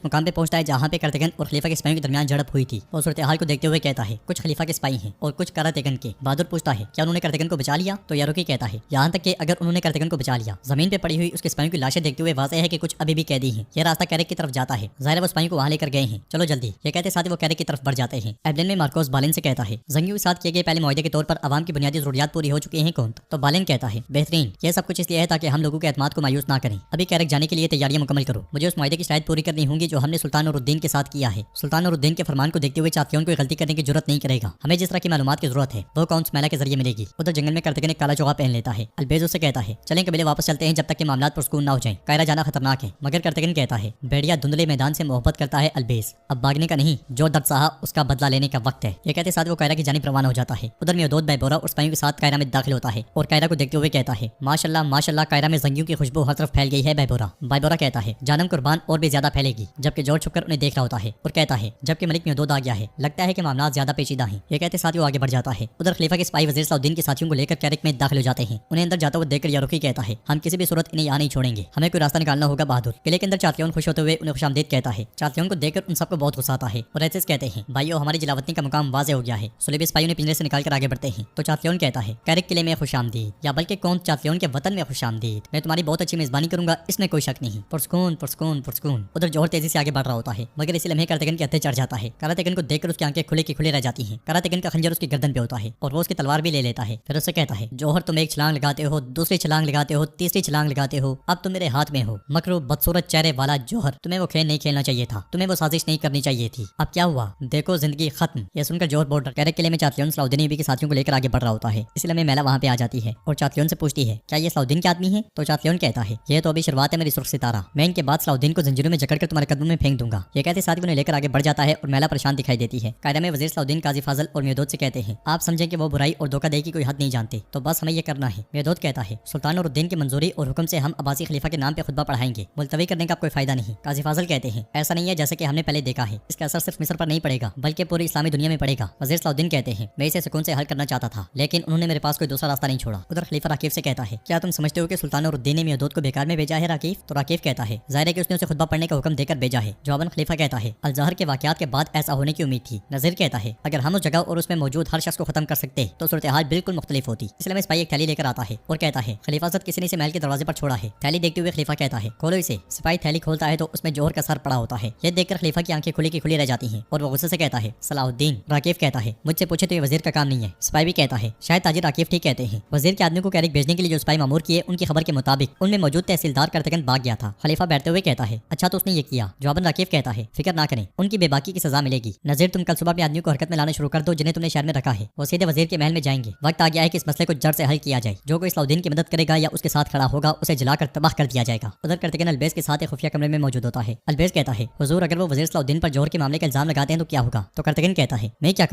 मुकाम पे पहुंचता है जहाँ पे कर्तगन और खलीफा के सिपाहियों के दरमियान झड़प हुई थी। वो सूरत हाल को देखते हुए कहता है कुछ खलीफा के सिपाही हैं और कुछ कर्तगन के। बहादुर पूछता है क्या उन्होंने कर्तगन को बचा लिया? तो यारुकी कहता है यहाँ तक कि अगर उन्होंने कर्तगन को बचा लिया, जमीन पे पड़ी हुई उसके सिपाहियों की लाशें देखते हुए वाज़ेह है कि कुछ अभी भी कैदी हैं। यह रास्ता कैरिक की तरफ जाता है, ज़ाहिर वो सिपाहियों को वहाँ लेकर गए हैं, चलो जल्दी। ये कहते साथ ही वो कैरिक की तरफ बढ़ जाते हैं। एबलिन में मार्कोस बालिन से कहता है जंगियों के साथ किए गए पहले मुआहदे के तौर पर आवाम की बुनियादी जरूरियात पूरी हो चुकी हैं कौन? तो बालिन कहता है बेहतरीन, यह सब कुछ इसलिए है ताकि हम लोगों के एतमाद को मायूस ना करें। अभी कैरिक जाने के लिए तैयारियां मुकम्मल करो, मुझे उस मुआहदे की शराइत पूरी करनी होंगी जो हमने सुल्तान नूरुद्दीन के साथ किया है। सुल्तान नूरुद्दीन के फरमान को देखते हुए चातियों को गलती करने की जरूरत नहीं करेगा। हमें जिस तरह की मालूमात की जरूरत है वो कौन स्मैला के जरिए मिलेगी। उधर जंगल में कर्तगन एक काला चोगा पहन लेता है। अलबेज उससे कहता है चलें कबीले वापस चलते हैं जब तक कि मामलात पुरस्कून ना हो जाएं, कायरा जाना खतरनाक है। मगर कर्तगन कहता है भेड़िया धुंधले मैदान से मोहब्बत करता है अलबेज, अब भागने का नहीं, जो दर्द सहा उसका बदला लेने का वक्त है। ये कहते साथ वो कायरा की जानिब रवाना हो जाता है। उधर मियोदोद बैबोरा और सिपाहियों के साथ कायरा में दाखिल होता है और कायरा को देखते हुए कहता है माशाल्लाह माशाल्लाह, कायरा में जंगियों की खुशबू हर तरफ फैल गई है। बैबोरा कहता है जानम कुर्बान और भी ज्यादा फैलेगी। जबकि जॉर्ज छुपकर उन्हें देख रहा होता है और कहता है जबकि मलिक मियोदोद आ गया है, लगता है कि मामला ज्यादा पेचीदा है। ये कहते साथ वो आगे बढ़ जाता है। उधर खलीफा के सिपाही वजीर सलाउद्दीन के साथियों को लेकर कैरिक में दाखिल हो जाते हैं। उन्हें अंदर जाता हुआ देखकर यारुकी कहता है हम किसी भी सूरत इन्हें यहाँ नहीं छोड़ेंगे, हमें कोई रास्ता निकालना होगा बहादुर। किले के अंदर चातलियोन खुश होते हुए उन्हें खुशामदीद कहता है। चातलियोन को देखकर उन सबको बहुत गुस्सा आता है और ऐसे कहते हैं भाइयों हमारी जिलावतनी का मुकाम वाज़ेह हो गया है। सुलेबी सिपाहियों ने पिंजरे से निकालकर आगे बढ़ते हैं। तो चातलियोन कहता है कैरिक किले में खुशामदीद, या बल्कि कौन चातलियोन के वतन में खुशामदीद, मैं तुम्हारी बहुत अच्छी मेजबानी करूंगा, इसमें कोई शक नहीं। पुरस्कून पुरस्कून पुरस्कून। उधर जौहर तेजी से आगे बढ़ रहा होता है मगर इसी लम्हे कर्तगन के हत्थे चढ़ जाता है। कर्तगन को देखकर उसकी आंखें खुले की खुले रह जाती हैं। कर्तगन का खंजर उसकी गर्दन पे होता है और वो उसकी तलवार भी ले लेता है। फिर उससे कहता है जौहर तुम एक छलांग लगाते हो दूसरी छलांग लगाते हो, तीसरी छलांग लगाते हो, अब तुम मेरे हाथ में हो। मकरू बदसूरत चेहरे वाला जौहर, तुम्हें वो खेल नहीं खेलना चाहिए था, तुम्हें वो साजिश नहीं करनी चाहिए थी। अब क्या हुआ, देखो जिंदगी खत्म। ये सुनकर जौहर बॉर्डर कैरेक किले में चातलियन सलाउद्दीन ऐबी के साथियों को लेकर आगे बढ़ रहा होता है। इसलिए मैं मेला वहाँ पे आ जाती है और चातलियन से पूछती है क्या ये सलाउद्दीन के आदमी है। तो चातलियन कहता है ये तो अभी शुरुआत है मेरी सुर्ख सितारा, मैं इनके बाद सलाउद्दीन को जंजीरों में जकड़कर तुम्हारे कदमों में फेंक दूंगा। ये कहते साथ ही उन्हें लेकर आगे बढ़ जाता है और मेला परेशान दिखाई देती है। कायदा में वजीर सलाउद्दीन काजी फाजल और मेहदूद से कहते हैं आप समझें कि वो बुराई और धोखा दे की कोई हद नहीं जानते, तो बस हमें ये करना है। मेहदूद कहता है सुल्तान नूरुद्दीन की मंजूरी और हुक्म से हम अब्बासी खलीफा के नाम पे खुतबा पढ़ाएंगे, मुलतवी करने का कोई फायदा नहीं। काजी फाजल कहते हैं ऐसा नहीं है जैसे कि हमने पहले देखा है, इसका असर सिर्फ मिस्र पर नहीं पड़ेगा बल्कि पूरी इस्लामी दुनिया में पड़ेगा। वजीर सलाउद्दीन कहते हैं मैं इसे सुकून से हल करना चाहता था लेकिन उन्होंने मेरे पास कोई दूसरा रास्ता नहीं छोड़ा। उधर खलीफा राकीफ से कहता है क्या तुम समझते हो कि सुल्तान नूरुद्दीन ने मेहदूद को बेकार में भेजा है राकीफ। तो राकीफ कहता है जाहिर है कि उसने उसे खुतबा पढ़ने का हुक्म देकर भेजा है। जवाबन खलीफा कहता है अलजहर के वाकयात के बाद ऐसा होने की उम्मीद थी। नज़ीर कहता है अगर हम उस जगह और उसमें मौजूद हर शख्स को खत्म कर सकते तो सूरत हाल बिल्कुल मुख्तलिफ होती। इसलिए मैं सिपाही एक थैली लेकर आता है और कहता है खलीफा ज़द किसी ने इसे महल के दरवाजे पर छोड़ा है। थैली देखते हुए खलीफा कहता है खोलो इसे। सिपाही थैली खोलता है तो उसमें जौहर का सर पड़ा होता है। ये देखकर खलीफा की आंखें खुली की खुली रह जाती हैं और वो गुस्से से कहता है सलाउद्दीन। राकीफ कहता है मुझसे पूछे तो ये वजीर का काम नहीं है। सिपाही भी कहता है शायद ताजिर राकीफ ठीक कहते हैं। वजीर के आदमी को कैरिक भेजने के लिए जो सिपाही मामूर किए उनकी खबर के मुताबिक उनमें मौजूद तहसीलदार करतगन भाग गया था। खलीफा बैठते हुए कहता है अच्छा तो उसने ये किया। जवाबन राकीफ कहता है फिक्र ना करें, उनकी बेबाकी की सजा मिलेगी। नज़ीर तुम कल सुबह अपने आदमी को हरकत में लाना शुरू कर दो जिन्हें तुमने शहर में रखा है, वो सीधे वजीर के महल में जाएंगे। वक्त आ गया है कि इस मसले को जड़ से हल किया जाए। जो कोई सलाउद्दीन की मदद करेगा या उसके साथ खड़ा होगा उसे जलाकर तबाह कर दिया जाएगा। उधर करतगन अलबेस के साथ एक खुफिया कमरे में मौजूद होता है। अलबेस कहता है हुजूर अगर वो वजीर सलाउद्दीन पर जौहर के मामले का इल्जाम लगाते हैं तो क्या होगा। तो करतगन कहता है मैं क्या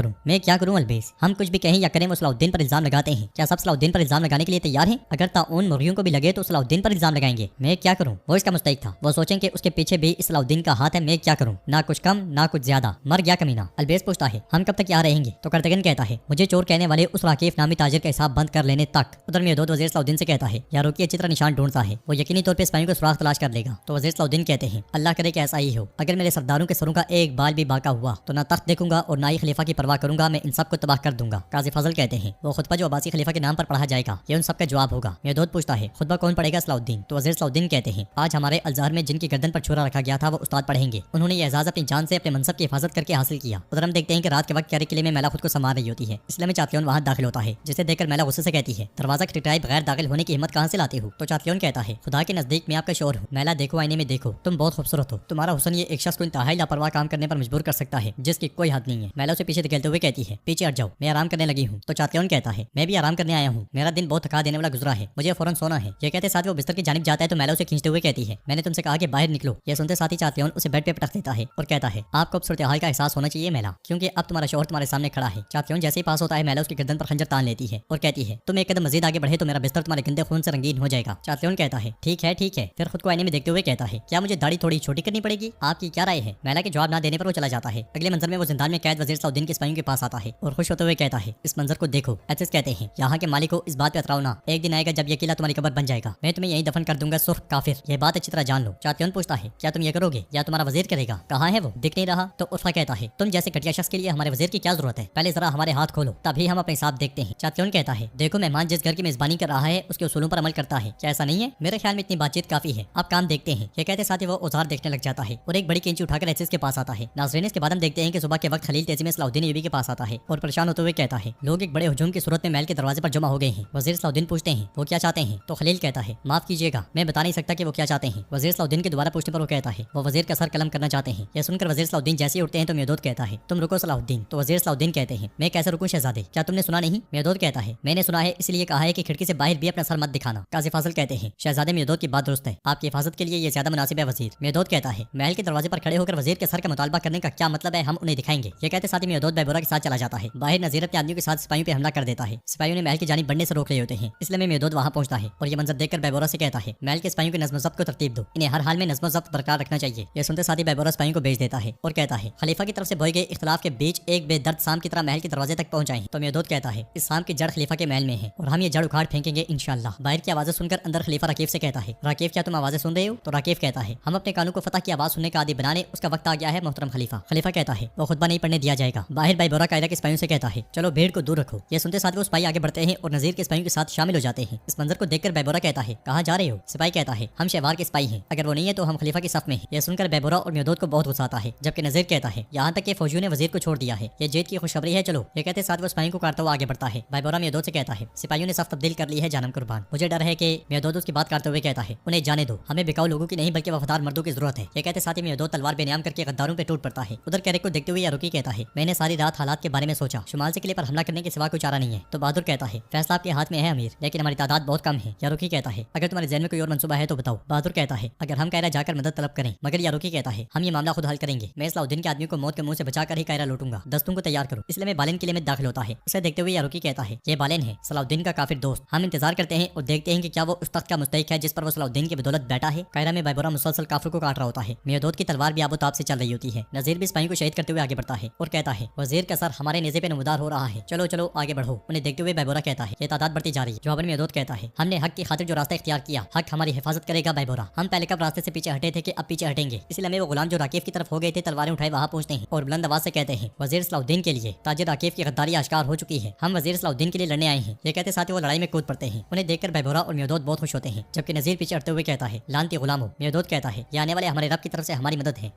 करूं अलबेस, हम कुछ भी कहें या करें वो सलाउद्दीन पर इल्जाम लगाते हैं। क्या सब सलाउद्दीन पर इल्जाम लगाने के लिए तैयार हैं? अगर ताउन मुर्गियों को भी लगे तो सलाउद्दीन पर इल्जाम लगाएंगे। मैं क्या करूं, वो इसका मुस्तहिक था। वो सोचें कि उसके पीछे भी इस सलाउद्दीन का हाथ है। मैं क्या करूं, ना कुछ कम ना कुछ ज्यादा, मर गया कमीना। अलबेस पूछता है हम कब तक यहाँ रहेंगे। तो करतगन कहता है मुझे चोर कहने वाले उस राकीफ नामी ताजिर का हिसाब बंद कर लेने तक। उधर मेहदूद वजीर सलाउद्दीन से कहता है यार रुकिए चित्र निशान ढूंढता है, वो यकीनी तौर पर सिपाहियों को सुराग तलाश कर लेगा। तो वजीर सलाउद्दीन कहते हैं अल्लाह करे कि ऐसा ही हो। अगर मेरे सरदारों के सरों का एक बाल भी बाका हुआ तो ना तख्त देखूंगा और ना ही खलीफा की परवाह करूंगा, मैं इन सब को तबाह कर दूंगा। काजी फजल कहते हैं वो खुतबा जो अब्बासी खलीफा के नाम पर पढ़ा जाएगा ये उन सब का जवाब होगा। मेहदूद पूछता है खुतबा कौन पढ़ेगा सलाउद्दीन। तो वजीर सलाउद्दीन कहते हैं आज हमारे अलजहर में जिनकी गर्दन पर छुरा रखा गया था वो उस्ताद पढ़ेंगे। उन्होंने ये एजाज अपनी जान से अपने मनसब की हिफाजत करके हासिल किया। उधर हम देखते हैं कि रात के वक्त कैरिक किले में मैला खुद को संभाल रही होती है। इसलिए चातलियन वहाँ दाखिल होता है जिसे देखकर मैला गुस्से से कहती है दरवाजा खटखटाए बगैर दाखिल होने की हिम्मत कहाँ से लाते हो। तो चातलियन कहता है खुदा के नजदीक मैं आपका शोर हूँ। मैला देखो आईने में देखो, तुम बहुत खूबसूरत हो। तुम्हारा हुस्न ये एक शख्स को इंतहाई लापरवाह काम करने पर मजबूर कर सकता है जिसकी कोई हद नहीं है। मैला उसे पीछे धकेलते हुए कहती है पीछे हट जाओ, मैं आराम करने लगी हूँ। तो चातलियन कहता है मैं भी आराम करने आया हूँ, मेरा दिन बहुत थका देने वाला गुजरा है, मुझे फौरन सोना है। ये कहते साथ वो बिस्तर की जानिब जाता है तो मैला उसे खींचते हुए कहती है मैंने तुमसे कहा कि बाहर निकलो। ये सुनते साथ ही चातलियन उसे बेड पे पटक देता है और कहता है आपको अब सूरत हाल का एहसास होना चाहिए मैला, क्योंकि अब तुम्हारा शौहर तुम्हारे सामने खड़ा है। चातलियन जैसे ही पास होता है मैला उसकी गर्दन पर खंजर तान लेती है और कहती है तुम एक कदम मजीद आगे बढ़े तो मेरा बिस्तर तुम्हारे गंदे खून से रंगीन हो जाएगा। चातलियन कहता है ठीक है। फिर खुद को आईने में देखते हुए कहता है क्या मुझे दाढ़ी थोड़ी छोटी करनी पड़ेगी, आपकी क्या राय है। मैला के जवाब ना देने पर वो चला जाता है। अगले मंजर में वो जिंदान में कैद वजीर सलाउद्दीन के सिपाहियों के पास आता है और खुश होते हुए कहता है इस मंजर को देखो। एथिस कहते हैं यहाँ के मालिक को इस बात पे अतराओ ना, एक दिन आएगा जब ये किला तुम्हारी कब्र बन जाएगा, मैं तुम्हें यहीं दफन कर दूंगा सुर्ख काफिर, ये बात अच्छी तरह जान लो। चातलियन पूछता है क्या तुम ये करोगे या तुम्हारा वजीर करेगा, कहाँ है वो, दिख नहीं रहा। तो उर्फा कहता है तुम जैसे घटिया शख्स के लिए हमारे वजीर की क्या जरूरत है, पहले जरा हमारे हाथ खोलो तभी हम अपने हिसाब देखते हैं। चातलियन कहता है देखो मेहमान जिस घर की मेजबानी कर रहा है उसके उसूलों पर अमल करता है, क्या ऐसा नहीं है। मेरे ख्याल में इतनी बातचीत काफी है, आप काम देखते हैं। ये कहते साथ ही वो औजार देखने लग जाता है और एक बड़ी कैंची उठाकर एथिस के पास आता है। नाज़रीन इसके बाद हम देखते हैं कि सुबह के वक्त खलील तेजी में सलाउद्दीन ऐबी के पास आता है और परेशान होते हुए कहता है लोग एक बड़े हुजूम की सूरत में महल के दरवाजे पर जमा हो गए हैं। वजीर सलाउद्दीन पूछते हैं वो क्या चाहते हैं। तो खलील कहता है माफ कीजिएगा मैं बता नहीं सकता कि वो क्या चाहते हैं। वजीर सलाउद्दीन के दोबारा पूछने पर वो कहता है वो वजीर का सर कलम करना चाहते हैं। यह सुनकर वजीर सलाउद्दीन जैसे ही उठते हैं तो मेहदूद कहता है तुम रुको सलाउद्दीन। तो वजीर सलाउद्दीन कहते हैं मैं कैसे रुकूं शहजादे, क्या तुमने सुना नहीं। मेहदूद कहता है मैंने सुना है इसलिए कहा है कि खिड़की से बाहर भी अपना सर मत दिखाना। काजी फाजिल कहते हैं शहजादे मेहदूद की बात दुरुस्त है, आपकी हिफाजत के लिए ये ज्यादा मुनासिब है वजीर। मेहदूद कहता है महल के दरवाजे पर खड़े होकर वजीर के सर का मुतालबा करने का क्या मतलब है, हम उन्हें दिखाएंगे। ये कहते साथ ही मेहदूद बैबोरा के साथ चला जाता है। बाहर नजीर अपने आदमियों के साथ सिपाहियों पर हमला कर देता है। सिपाहियों ने महल की जानिब बढ़ने से रोक रहे होते हैं, इसलिए मेहदूद वहां पहुंचता है और ये मंजर देखकर बैबोरा से कहता है महल के सिपाहियों के नज़्म ज़ब्त को तरतीब दो, इन्हें हर हाल में नज़्म ज़ब्त बरकरार रखना चाहिए। ये सुनते साथ ही बैबोरा सिपाहियों को भेज देता है और कहता है खलीफा की तरफ से बोए गए इख्तिलाफ के बीच एक बेदर्द शाम की तरह महल के दरवाजे तक पहुंचाएं। तो मेहदूद कहता है इस शाम की जड़ खलीफा के महल में है और हम ये जड़ उखाड़ फेंकेंगे इंशाअल्लाह। बाहर की आवाजें सुनकर अंदर खलीफा राकीफ से कहता है राकीफ क्या तुम आवाजें सुन रहे हो। तो राकीफ कहता है हम अपने कानों को फतह की आवाज सुनने का आदी बनाने उसका वक्त आ गया है मोहतरम खलीफा। खलीफा कहता है वो खुतबा नहीं पढ़ने दिया जाएगा। बाहर बैबोरा कायदा के सिपाहियों से कहता है चलो भीड़ को दूर रखो। ये सुनते साथ वो सिपाही आगे बढ़ते हैं और नजीर के सिपाहियों के साथ शामिल हो जाते हैं। इस मंजर को देखकर बैबोरा कहता है कहाँ जा रहे हो। सिपाही कहता है हम शहवार के सिपाही हैं, अगर वो नहीं है तो हम खलीफा की सफ में हैं। यह सुनकर बैबोरा और मेहदूद को बहुत गुस्सा आता है, जबकि नजीर कहता है यहाँ तक कि फौजियों ने वजीर को छोड़ दिया है, ये जीत की खुशखबरी है चलो। ये कहते साथ वो सिपाहियों को काटता हुआ आगे बढ़ता है। बैबोरा मेहदूद से कहता है सिपाहियों ने सफ तब्दील कर ली है जानम कुर्बान। जवान। मुझे डर है कि मेहदोद उसकी बात करते हुए कहता है, उन्हें जाने दो, हमें बिकाऊ लोगों की नहीं बल्कि वफादार मर्दों की जरूरत है। ये कहते साथ ही मेहदोद तलवार बेनियाम करके गद्दारों पे टूट पड़ता है। उधर कैरेक को देखते हुए यारुकी कहता है, मैंने सारी रात हालात के बारे में सोचा, शुमाल से किले पर हमला करने के सिवा कोई चारा नहीं है। तो बहादुर कहता है, फैसला आपके हाथ में है अमीर, लेकिन हमारी तादाद बहुत कम है। यारुकी कहता है, अगर तुम्हारे ज़हन में कोई और मंसूबा है तो बताओ। बहादुर कहता है, अगर हम कायरा जाकर मदद तलब करें। मगर यारुकी कहता है, हम ये मामला खुद हल करेंगे, मैं सलाउद्दीन के आदमी को मौत के मुंह से बचाकर ही कायरा लौटूंगा, दस्तों को तैयार करो। इसलिए मैं बालेन किले में दाखिल होता है। उसे देखते हुए यारुकी कहता है, ये बालेन है, सलाउद्दीन का काफिर दोस्त। हम इंतजार करते हैं और देखते हैं कि क्या वो उस तख्त का मुस्तहिक है जिस पर वो सलाउद्दीन की बदौलत बैठा है। कायरा में बैबोरा मुसलसल काफिर को काट रहा होता है। मेहदोद की तलवार भी आबोताब से चल रही होती है। नजीर भी सिपाही को शहीद करते हुए आगे बढ़ता है और कहता है, वजीर का सर हमारे नेज़े पे नमदार हो रहा है, चलो चलो आगे बढ़ो। उन्हें देखते हुए बैबोरा कहता है, ये तादाद बढ़ती जा रही है। जवाबन मेहदोद कहता है, हमने हक की खातिर जो रास्ता इख्तियार किया, हक हमारी हिफाजत करेगा बैबोरा। हम पहले कब रास्ते से पीछे हटे थे कि अब पीछे हटेंगे। इसलिए हमें वो गुलाम जो राकीफ की तरफ हो गए थे तलवारें उठाए वहाँ पहुंचते हैं और बुलंद आवाज से कहते हैं, वजीर सलाउद्दीन के लिए ताजिर राकीफ की गद्दारी आश्कार हो चुकी है, हम वजीर सलाउद्दीन के लिए लड़ने आए हैं। ये कहते साथ ही वो लड़ाई में कूद पड़ते हैं। उन्हें देखकर बैबोरा और मेहदोद बहुत खुश होते हैं, जबकि नजीर पीछे हटते हुए कहता है, लानती गुलामो। मेहदोद कहता है, ये आने वाले हमारे रब की तरफ से हमारी मदद है।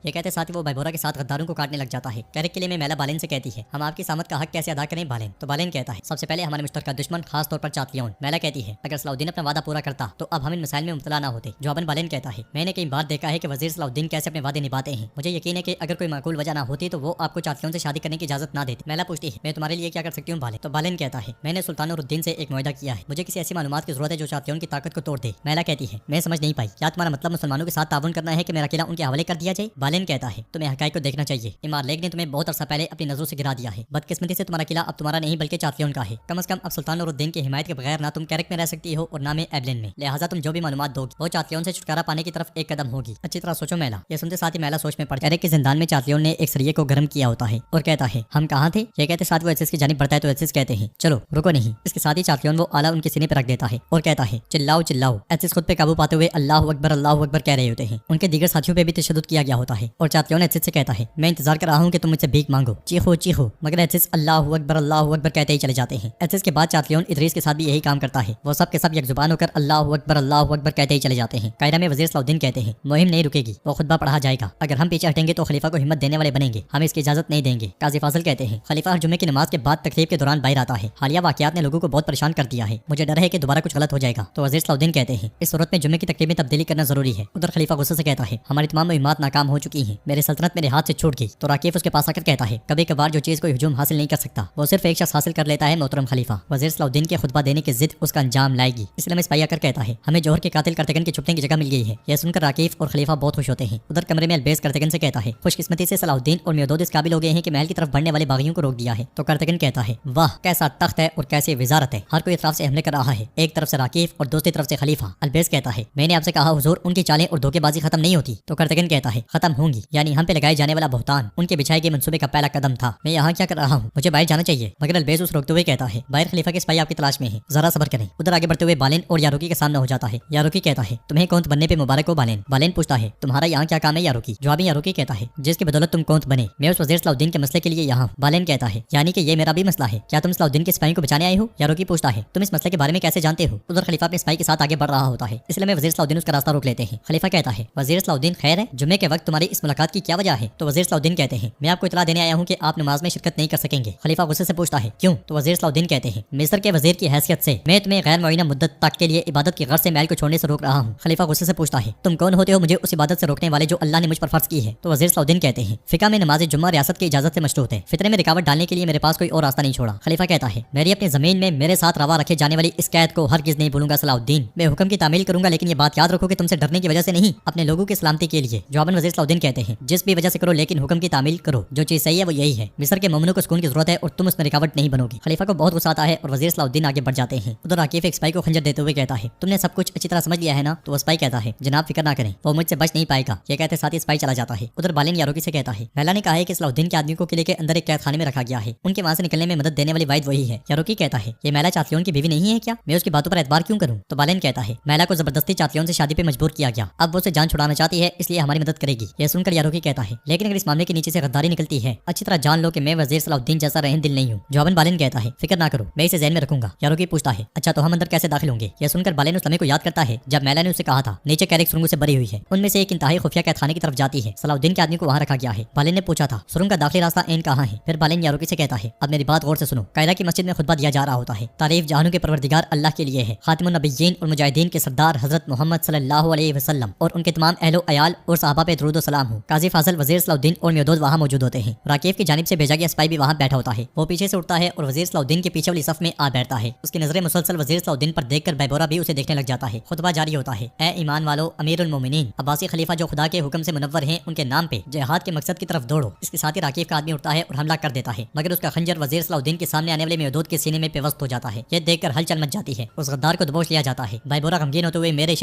ये कहते साथ ही वो बैबोरा के साथ गद्दारों को काटने लग जाता है। कैरेक के लिए मैला बालेन से कहती है, हम आपकी सामत का हक कैसे अदा करें बालेन। तो बालेन कहता है, सबसे पहले हमारे मुश्तरका दुश्मन खास तौर पर चातलियन। मैला कहती है, अगर सलाउद्दीन अपना वादा पूरा करता तो अब हम इन मसाइल में मुब्तला ना होते। जवाबन बालेन कहता है, मैंने कई बार देखा है कि वजीर सलाउद्दीन कैसे अपने वादे निभाते हैं। मुझे यकीन है कि अगर कोई माकूल वजह ना होती तो वो आपको चातलियन से शादी करने की इजाजत ना देते। मैला पूछती है, मैं तुम्हारे लिए क्या कर सकती हूँ बालेन। तो बालेन कहता है, मैंने सुल्तानुद्दीन से एक मुआहदा किया है, मुझे किसी ऐसी मालूमात की जरूरत है जो चातलियन की ताकत को तोड़ दे। मैला कहती है, मैं समझ नहीं पाई, क्या तुम्हारा मतलब मुसलमानों के साथ ताउन करना है कि मेरा किला उनके हवाले कर दिया जाए। बालेन कहता है, तुम्हें हकायक को देखना चाहिए, इमार लेक ने तुम्हें बहुत अरसा पहले अपनी नजरों से गिरा दिया है। बदकिस्मती से तुम्हारा किला अब तुम्हारा नहीं बल्कि चातलियन का है। कम अज कम अब सुल्तानुद्दीन की हिमायत के बगैर ना तुम कैरेक में रह सकती हो और ना मैं एबलेन में, लिहाजा तुम जो भी मालूमात दोगी वो चातलियन से छुटकारा पाने की तरफ एक कदम होगी। अच्छी तरह सोचो मैला। ये सुनते साथ ही मैला सोच में पड़ कैरेक के जिंदान में चातलियन ने एक सरिये को गर्म किया होता है और कहता है, हम कहाँ थे। ये कहते साथ वो एसिस की जानिब बढ़ता है तो एसिस कहते हैं, चलो रुको नहीं। इसके साथ ही चातलियन वो आला उनके सीने पर रख देता है और कहता है, चिल्लाओ चिल्लाओ। एसिस खुद पे काबू पाते हुए अल्लाहु अकबर कह रहे होते हैं। उनके दीगर साथियों पे भी तशद्दुद किया गया होता है और चातलियन एसिस से कहता है, मैं इंतजार कर रहा हूँ कि तुम मुझसे भीख मांगो, चीखो चीखो। मगर एसिस अल्लाहु अकबर कहते ही चले जाते हैं। एसिस के बाद चातलियन इदरीस के साथ भी यही काम करता है। वो सब के सब एक जुबान होकर अल्लाहु अकबर कहते ही चले जाते हैं। कायरा में वजीर सलाउद्दीन कहते हैं, मुहिम नहीं रुकेगी, वो खुतबा पढ़ा जाएगा। अगर हम पीछे हटेंगे तो खलीफा को हिम्मत देने वाले बनेंगे, हम इसकी इजाजत नहीं देंगे। काजी फाजिल कहते हैं, खलीफा हर जुम्मे की नमाज के बाद तकरीब के दौरान बाहर आता है। हालिया वाकयात ने लोगों को बहुत परेशान कर दिया है, मुझे डर है कि दोबारा कुछ गलत हो जाएगा। तो वजीर सलाउद्दीन कहते हैं, इस सूरत में जुम्मे की तकरीब में तब्दीली करना जरूरी है। उधर खलीफा गुस्से से कहता है, हमारी तमाम मुहिम्मात नाकाम हो चुकी हैं, मेरे सल्तनत मेरे हाथ से छूट गई। तो राकीफ उसके पास आकर कहता है, कभी कभार जो चीज कोई हुजूम हासिल नहीं कर सकता वो सिर्फ एक शख्स हासिल कर लेता है, मोहतरम खलीफा। वजीर सलाउद्दीन के खुतबा देने की जिद उसका अंजाम लाएगी। इसलिए में सिपाही आकर कहता है, हमें जौहर के कातिल करतगन के छुपने की जगह मिल गई है। यह सुनकर राकीफ और खलीफा बहुत खुश होते हैं। उधर कमरे में अलबेस करतगन से कहता है, खुशकिस्मती से सलाउद्दीन और मेहदोद इस काबिल हो गए हैं कि महल की तरफ बढ़ने वाले बागियों को रोक दिया है। तो करतगन कहता है, वाह कैसा तख्त है और कैसी विजारत है, हर कोई इतराफ से हमले कर रहा है, एक तरफ से राकीफ और दूसरी तरफ से खलीफा। अलबेस कहता है, मैंने आपसे कहा हुजूर उनकी चालें और धोखेबाजी खत्म नहीं होती। तो करतगन कहता है, खत्म होंगी, यानी हम पे लगाए जाने वाला बहुतान उनके बिछाए गए मंसूबे का पहला कदम था। मैं यहाँ क्या कर रहा हूँ, मुझे बाहर जाना चाहिए। मगर अलबेस उस रोकते हुए कहता है, बाहर खलीफा के सिपाही आपकी तलाश में है, जरा सब्र करें। उधर आगे बढ़ते हुए बालेन और यारुकी के सामने हो जाता है। यारुकी कहता है, तुम्हें कौंत बनने पे मुबारक हो बालेन। बालेन पूछता है, तुम्हारा यहाँ क्या काम है यारुकी। जवाबी यारुकी कहता है, जिसकी बदौलत तुम कौंत बने, मैं उस वजीर सलाउद्दीन के मसले के लिए यहाँ। बालेन कहता है, यानी कि ये मेरा भी मसला है, क्या तुम सलाउद्दीन के सिपाही को बचाने आए हो। यारुकी पूछता है, तुम इस मसले के बारे में कैसे जानते हो। उधर खलीफा अपने सिपाही के साथ आगे बढ़ रहा होता है, इसलिए मैं वजीर सलाउद्दीन उसका रास्ता रोक लेते हैं। खलीफा कहता है, वजीर सलाउद्दीन खैर है, जुम्मे के वक्त तुम्हारी इस मुलाकात की क्या वजह है। तो वजीर सलाउद्दीन कहते हैं, मैं आपको इतला देने आया हूँ कि आप नमाज में शिरकत नहीं कर सकेंगे। खलीफा गुस्से से पूछता है, क्यों। तो वजीर सलाउद्दीन कहते हैं, मिस्र के वजीर की हैसियत से मैं तुम्हें गैर मुअय्यना मुद्दत तक के लिए इबादत की गर्ज से महल को छोड़ने से रोक रहा हूँ। खलीफा गुस्से से पूछता है, तुम कौन होते हो मुझे उस इबादत से रोकने वाले जो अल्लाह ने मुझ पर फर्ज की है। तो वजीर सलाउद्दीन कहते हैं, फिका में नमाज जुम्मा रियासत की इजाजत से मशरूत है, फितरे में रुकावट डालने के लिए मेरे पास कोई और रास्ता नहीं छोड़ा। खलीफा कहता है, मेरी अपनी जमीन में मेरे साथ रवा रखे जाने वाली इस कैद को हरगिज नहीं भूलूंगा सलाउद्दीन। मैं हुक्म की तामील करूंगा, लेकिन ये बात याद रखो कि तुमसे डरने की वजह से नहीं, अपने लोगों की सलामती के लिए। जवाबन वजीर सलाउद्दीन कहते हैं, जिस भी वजह से करो लेकिन हुक्म की तामील करो, जो चीज सही है वो यही है। मिस्र के मोमिनों को सुकून की जरूरत है और तुम उसमें रुकावट नहीं बनोगी। खलीफा को बहुत गुस्सा आता है और वजीर सलाउद्दीन आगे बढ़ जाते हैं। उधर राकीफ एक सिपाही को खंजर देते हुए कहता है, तुमने सब कुछ अच्छी तरह समझ लिया है ना। तो वो सिपाही कहता है, जनाब फिक्र ना करें, वो मुझसे बच नहीं पाएगा। ये कहते साथ ही सिपाही चला जाता है। उधर बालेन यारुकी से कहता है, मैला ने कहा है कि सलाउद्दीन के आदमी को किले के अंदर एक कैद खाने में रखा गया है, उनके वहां से निकलने में मदद देने वाली वाहिद वही है। यारुकी कहता है, ये मैला चातलियन की बीवी नहीं है क्या, मैं उसकी बातों पर एतबार क्यों करूं। तो बालेन कहता है, मैला को जबरदस्ती चातलियन से शादी पे मजबूर किया गया, अब वो उसे जान छुड़ाना चाहती है, इसलिए हमारी मदद करेगी। यह सुनकर यारुकी कहता है, लेकिन अगर इस मामले के नीचे से गद्दारी निकलती है, अच्छी तरह जान लो कि मैं वजीर सलाउद्दीन जैसा रहन दिल नहीं हूँ। जवाबन बालेन कहता है, फिक्र ना करो, मैं इसे ज़हन में रखूंगा। यारुकी पूछता है, अच्छा तो हम अंदर कैसे दाखिल होंगे। यह सुनकर बालेन उस लम्हे को याद करता है जब मैला ने उसे कहा था नीचे कैरेक सुरंगों से भरी हुई है, उनमें से एक इंतहाई खुफिया कैदखाने की तरफ जाती है, सलाउद्दीन के आदमी को वहाँ रखा गया है। बालेन ने पूछा था, सुरंग का दाखिली रास्ता एन कहाँ है। फिर बालेन यारुकी से कहता है, अब मेरी बात गौर से सुनो। कायरा की मस्जिद में खुतबा दिया जा रहा होता है, तारीफ जहानों के परवरदिगार अल्लाह के لیے ہے। خاتم النبیین اور مجاہدین کے سردار حضرت محمد صلی اللہ علیہ وسلم اور ان کے تمام اہل و عیال اور صحابہ پہ درود و سلام ہو۔ قاضی فاضل، وزیر صلاح الدین اور میودود وہاں موجود ہوتے ہیں۔ راکیف کی جانب سے بھیجا گیا سپاہی بھی وہاں بیٹھا ہوتا ہے۔ وہ پیچھے سے اٹھتا ہے اور وزیر صلاح الدین کے پیچھے والی صف میں آ بیٹھتا ہے۔ اس کی نظریں مسلسل وزیر صلاح الدین پر دیکھ کر بیبورہ بھی اسے دیکھنے لگ جاتا ہے۔ خطبہ جاری ہوتا ہے۔ اے ایمان والو، امیر المومنین عباسی خلیفہ جو خدا کے حکم سے منور ہیں، ان کے نام پہ جہاد کے مقصد کی طرف دوڑو۔ اس کے ساتھ ہی راکیف کا آدمی اٹھتا ہے اور حملہ کر دیتا ہے، مگر اس کا خنجر وزیر صلاح الدین کے سامنے آنے والے میودود کے سینے میں پیوست ہو جاتا ہے۔ یہ دیکھ کر ہلچل مچ جاتی ہے۔ اس غدار کو دبوچ لیا جاتا ہے۔ بیبورہ غمگین ہوتے ہوئے میرے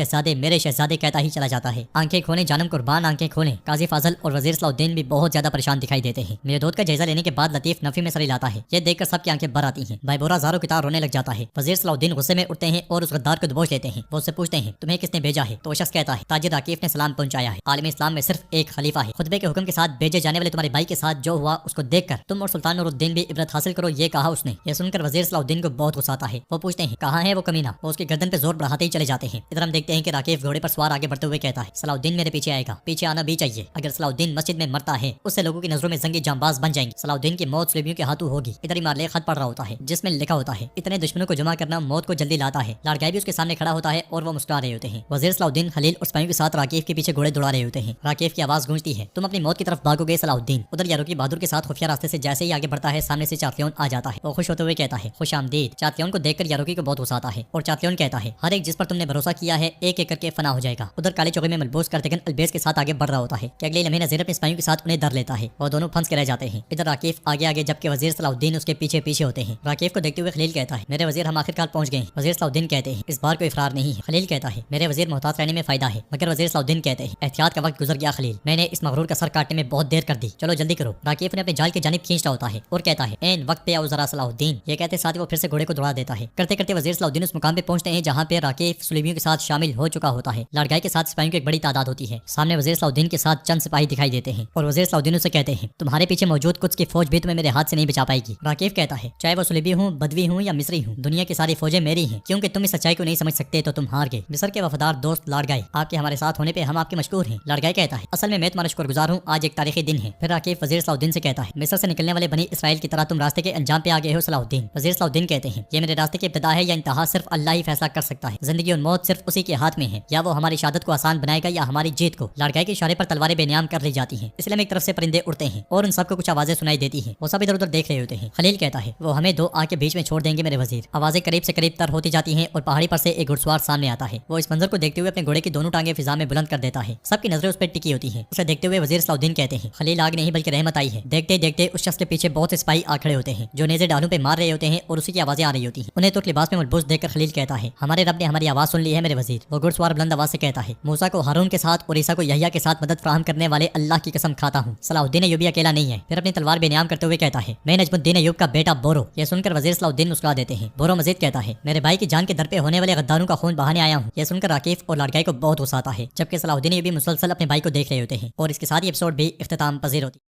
شہزادے کہتا ہی چلا جاتا ہے۔ آنکھیں کھولیں جانم قربان، آنکھیں کھولیں۔ قاضی فاضل اور وزیر صلاح الدین بھی بہت زیادہ پریشان دکھائی دیتے ہیں۔ میودود کا جائزہ لینے کے بعد لطیف نفی میں سر ہلاتا ہے۔ یہ دیکھ کر سب کی آنکھیں بھر آتی ہیں۔ بیبورہ زاروں کی طرح رونے لگ جاتا ہے۔ وزیر صلاح الدین غصے میں اٹھتے ہیں اور اس غدار کو دبوچ لیتے ہیں۔ وہ اس سے پوچھتے ہیں تمہیں کس نے بھیجا ہے؟ تو وہ شخص کہتا ہے تاجر راکیف نے سلام پہنچایا ہے۔ عالم اسلام میں صرف ایک خلیفہ ہے۔ خطبے کے حکم کے ساتھ بھیجے جانے والے تمہارے بھائی کے ساتھ جو ہوا اس کو دیکھ کر تم اور سلطان نور الدین بھی عبرت حاصل کرو، یہ کہا اس نے۔ یہ سن کر وزیر صلاح الدین کو بہت غصہ آتا ہے۔ وہ پوچھتے ہیں کہاں ہے وہ کمینہ؟ وہ اس کی گردن پہ زور بڑھاتے ہی چلے جاتے ہیں۔ ادھر ہم دیکھتے ہیں کہ راکیف گھوڑے پر سوار آگے بڑھتے ہوئے کہتا ہے صلاح الدین میرے پیچھے آئے گا، پیچھے آنا بھی چاہیے۔ اگر صلاح الدین مسجد میں مرتا ہے اس سے لوگوں کی نظروں میں زنگی جانباز بن جائیں گے۔ صلاح الدین کی موت صلیبیوں کے ہاتھوں ہوگی۔ ادھر ہی مارلے خط پڑھ رہا ہوتا ہے جس میں لکھا ہوتا ہے اتنے دشمنوں کو جمع کرنا موت کو جلدی لاتا ہے۔ لاڑگائی بھی اس کے سامنے کھڑا ہوتا ہے اور وہ مسکرا رہے ہوتے ہیں۔ وزیر صلاح الدین خلیل اور سپاہیوں کے ساتھ راکیف کے پیچھے گھوڑے دوڑا رہے ہوتے ہیں۔ راکیف کی آواز گونجتی ہے تم اپنی موت کی طرف بھاگو گے صلاح الدین۔ ادھر یاروکی بہادر کے ساتھ خفیہ راستے سے جیسے ہی آگے بڑھتا ہے سامنے سے چاتلیون آ جاتا ہے۔ وہ خوش ہوتے ہوئے کہتا ہے خوش آمدید۔ چاتلیون کو دیکھ کر یاروکی کو بہت غصہ آتا ہے اور چاتلیون کہتا ہے ہر ایک جس پر تم نے بھروسہ کیا ہے ایک ایک کر کے فنا ہو جائے گا۔ ادھر کالے چوغے میں ملبوس کرتگن البیس کے ساتھ آگے بڑھ رہا ہوتا ہے کہ اگلے لمحے نذیر اپنے سپاہیوں کے ساتھ انہیں در لیتا ہے۔ وہ دونوں پھنس کے رہ جاتے ہیں۔ ادھر راکیف آگے آگے جبکہ وزیر صلاح الدین اس کے پیچھے پیچھے ہوتے ہیں۔ راکیف کو دیکھتے ہوئے خلیل کہتا ہے میرے وزیر ہم آخر کار پہنچ گئے ہیں۔ وزیر صلاح الدین کہتے ہیں اس بار کوئی فرار نہیں ہے۔ خلیل کہتا ہے میرے وزیر محتاط رہنے میں فائدہ ہے، مگر وزیر صلاح الدین کہتے ہیں احتیاط کا وقت گزر گیا خلیل، میں نے اس مغرور کا سر کاٹنے میں بہت دیر کر دی، چلو جلدی کرو۔ راکیف نے اپنے جال کی جانب کھینچ رہا ہوتا ہے اور کہتا ہے این وقت پہ آؤ ذرا صلاح الدین۔ یہ کہتے ساتھ ہی وہ پھر سے گھوڑے کو دوڑا دیتا ہے۔ کرتے کرتے وزیر صلاح الدین اس مقام پہ پہنچتے ہیں جہاں پہ راکیف صلیبیوں کے ساتھ شامل ہو چکا ہوتا ہے۔ لاڑگائی کے ساتھ سپاہیوں کی ایک بڑی تعداد ہوتی ہے۔ سامنے وزیر صلاح الدین کے ساتھ چند سپاہی دکھائی دیتے ہیں اور وزیر صلاح الدین اسے کہتے ہیں تمہارے پیچھے موجود قدس کی فوج بھی تمہیں میرے ہاتھ سے نہیں بچا پائے گی۔ راکیف کہتا ہے چاہے وہ صلیبی ہوں، بدوی ہوں یا مصری ہوں، دنیا کی ساری فوجیں میری ہیں، کیونکہ تم اس سچائی کو نہیں سمجھ سکتے تو تم ہار گئے۔ مصر کے وفادار دوست لاڑگائی، آپ کے ہمارے ساتھ ہونے پہ ہم آپ کے مشکور ہیں۔ لاڑگائی کہتا ہے اصل میں تمہارا شکر گزار ہوں، آج ایک تاریخی دن ہے۔ پھر راکیف وزیر صلاح الدین سے کہتا ہے مصر سے نکلنے والے بنی اسرائیل کی طرح تم راستے کے انجام پہ آ گئے ہو صلاح الدین۔ وزیر صلاح الدین کہتے ہیں یہ میرے راستے کی ابتدا ہے یا انتہا صرف اللہ ہی فیصلہ کر سکتا ہے، زندگی اور موت صرف اسی کے ہاتھ میں ہے، یا وہ ہماری شہادت کو آسان بنائے گا یا ہماری جیت کو۔ لاڑگائی کے اشارے پر تلواریں بے نیام کر لی جاتی ہیں، اس لیے میں ایک طرف سے پرندے اڑتے ہیں اور ان سب کو کچھ آوازیں سنائی دیتی ہیں۔ وہ سب ادھر ادھر دیکھ رہے ہوتے ہیں۔ خلیل کہتا ہے وہ ہمیں دو آگ کے بیچ میں چھوڑ دیں گے میرے وزیر۔ آوازیں قریب سے قریب تر ہوتی جاتی ہیں اور پہاڑی پر سے ایک گھڑسوار سامنے آتا ہے۔ وہ اس منظر کو دیکھتے ہوئے اپنے گھوڑے کی دونوں ٹانگیں فضا میں بلند کر دیتا ہے۔ سب کی نظریں اس پر ٹکی ہوتی ہیں۔ اسے دیکھتے ہوئے وزیر صلاح الدین کہتے ہیں خلیل آگ نہیں بلکہ رحمت آئی ہے۔ دیکھتے دیکھتے اس شخص کے پیچھے بہت سے سپاہی آ کھڑے ہوتے ہیں جو نیزے ڈالوں پہ مار رہے ہوتے ہیں اور اسی کی آوازیں آ رہی ہوتی ہیں۔ انہیں ترک لباس میں ملبوس دیکھ کر خلیل کہتا ہے ہمارے رب نے ہماری آواز سن لی ہے میرے وزیر۔ وہ گھڑ سوار بلند آواز سے کہتا ہے موسیٰ کو ہارون کے ساتھ اور عیسیٰ کو یحییٰ کے ساتھ مدد فراہم کرنے والے اللہ کی قسم کھاتا ہوں صلاح الدین ایوبی اکیلا نہیں ہے۔ پھر اپنی تلوار بے نیام کرتے ہوئے کہتا ہے میں نجم الدین ایوب کا بیٹا بورو۔ یہ سن کر وزیر صلاح الدین مسکرا دیتے ہیں۔ بورو مزید کہتا ہے میرے بھائی کی جان کے در پہ ہونے والے غداروں کا خون بہانے آیا ہوں۔ یہ سن کر راکیف اور لاڑگائی کو بہت غصہ آتا ہے، جبکہ صلاح الدین ایوبی مسلسل اپنے بھائی کو دیکھ رہے ہوتے ہیں اور اس کے ساتھ یہ ایپیسوڈ بھی اختتام پذیر ہوتی ہے۔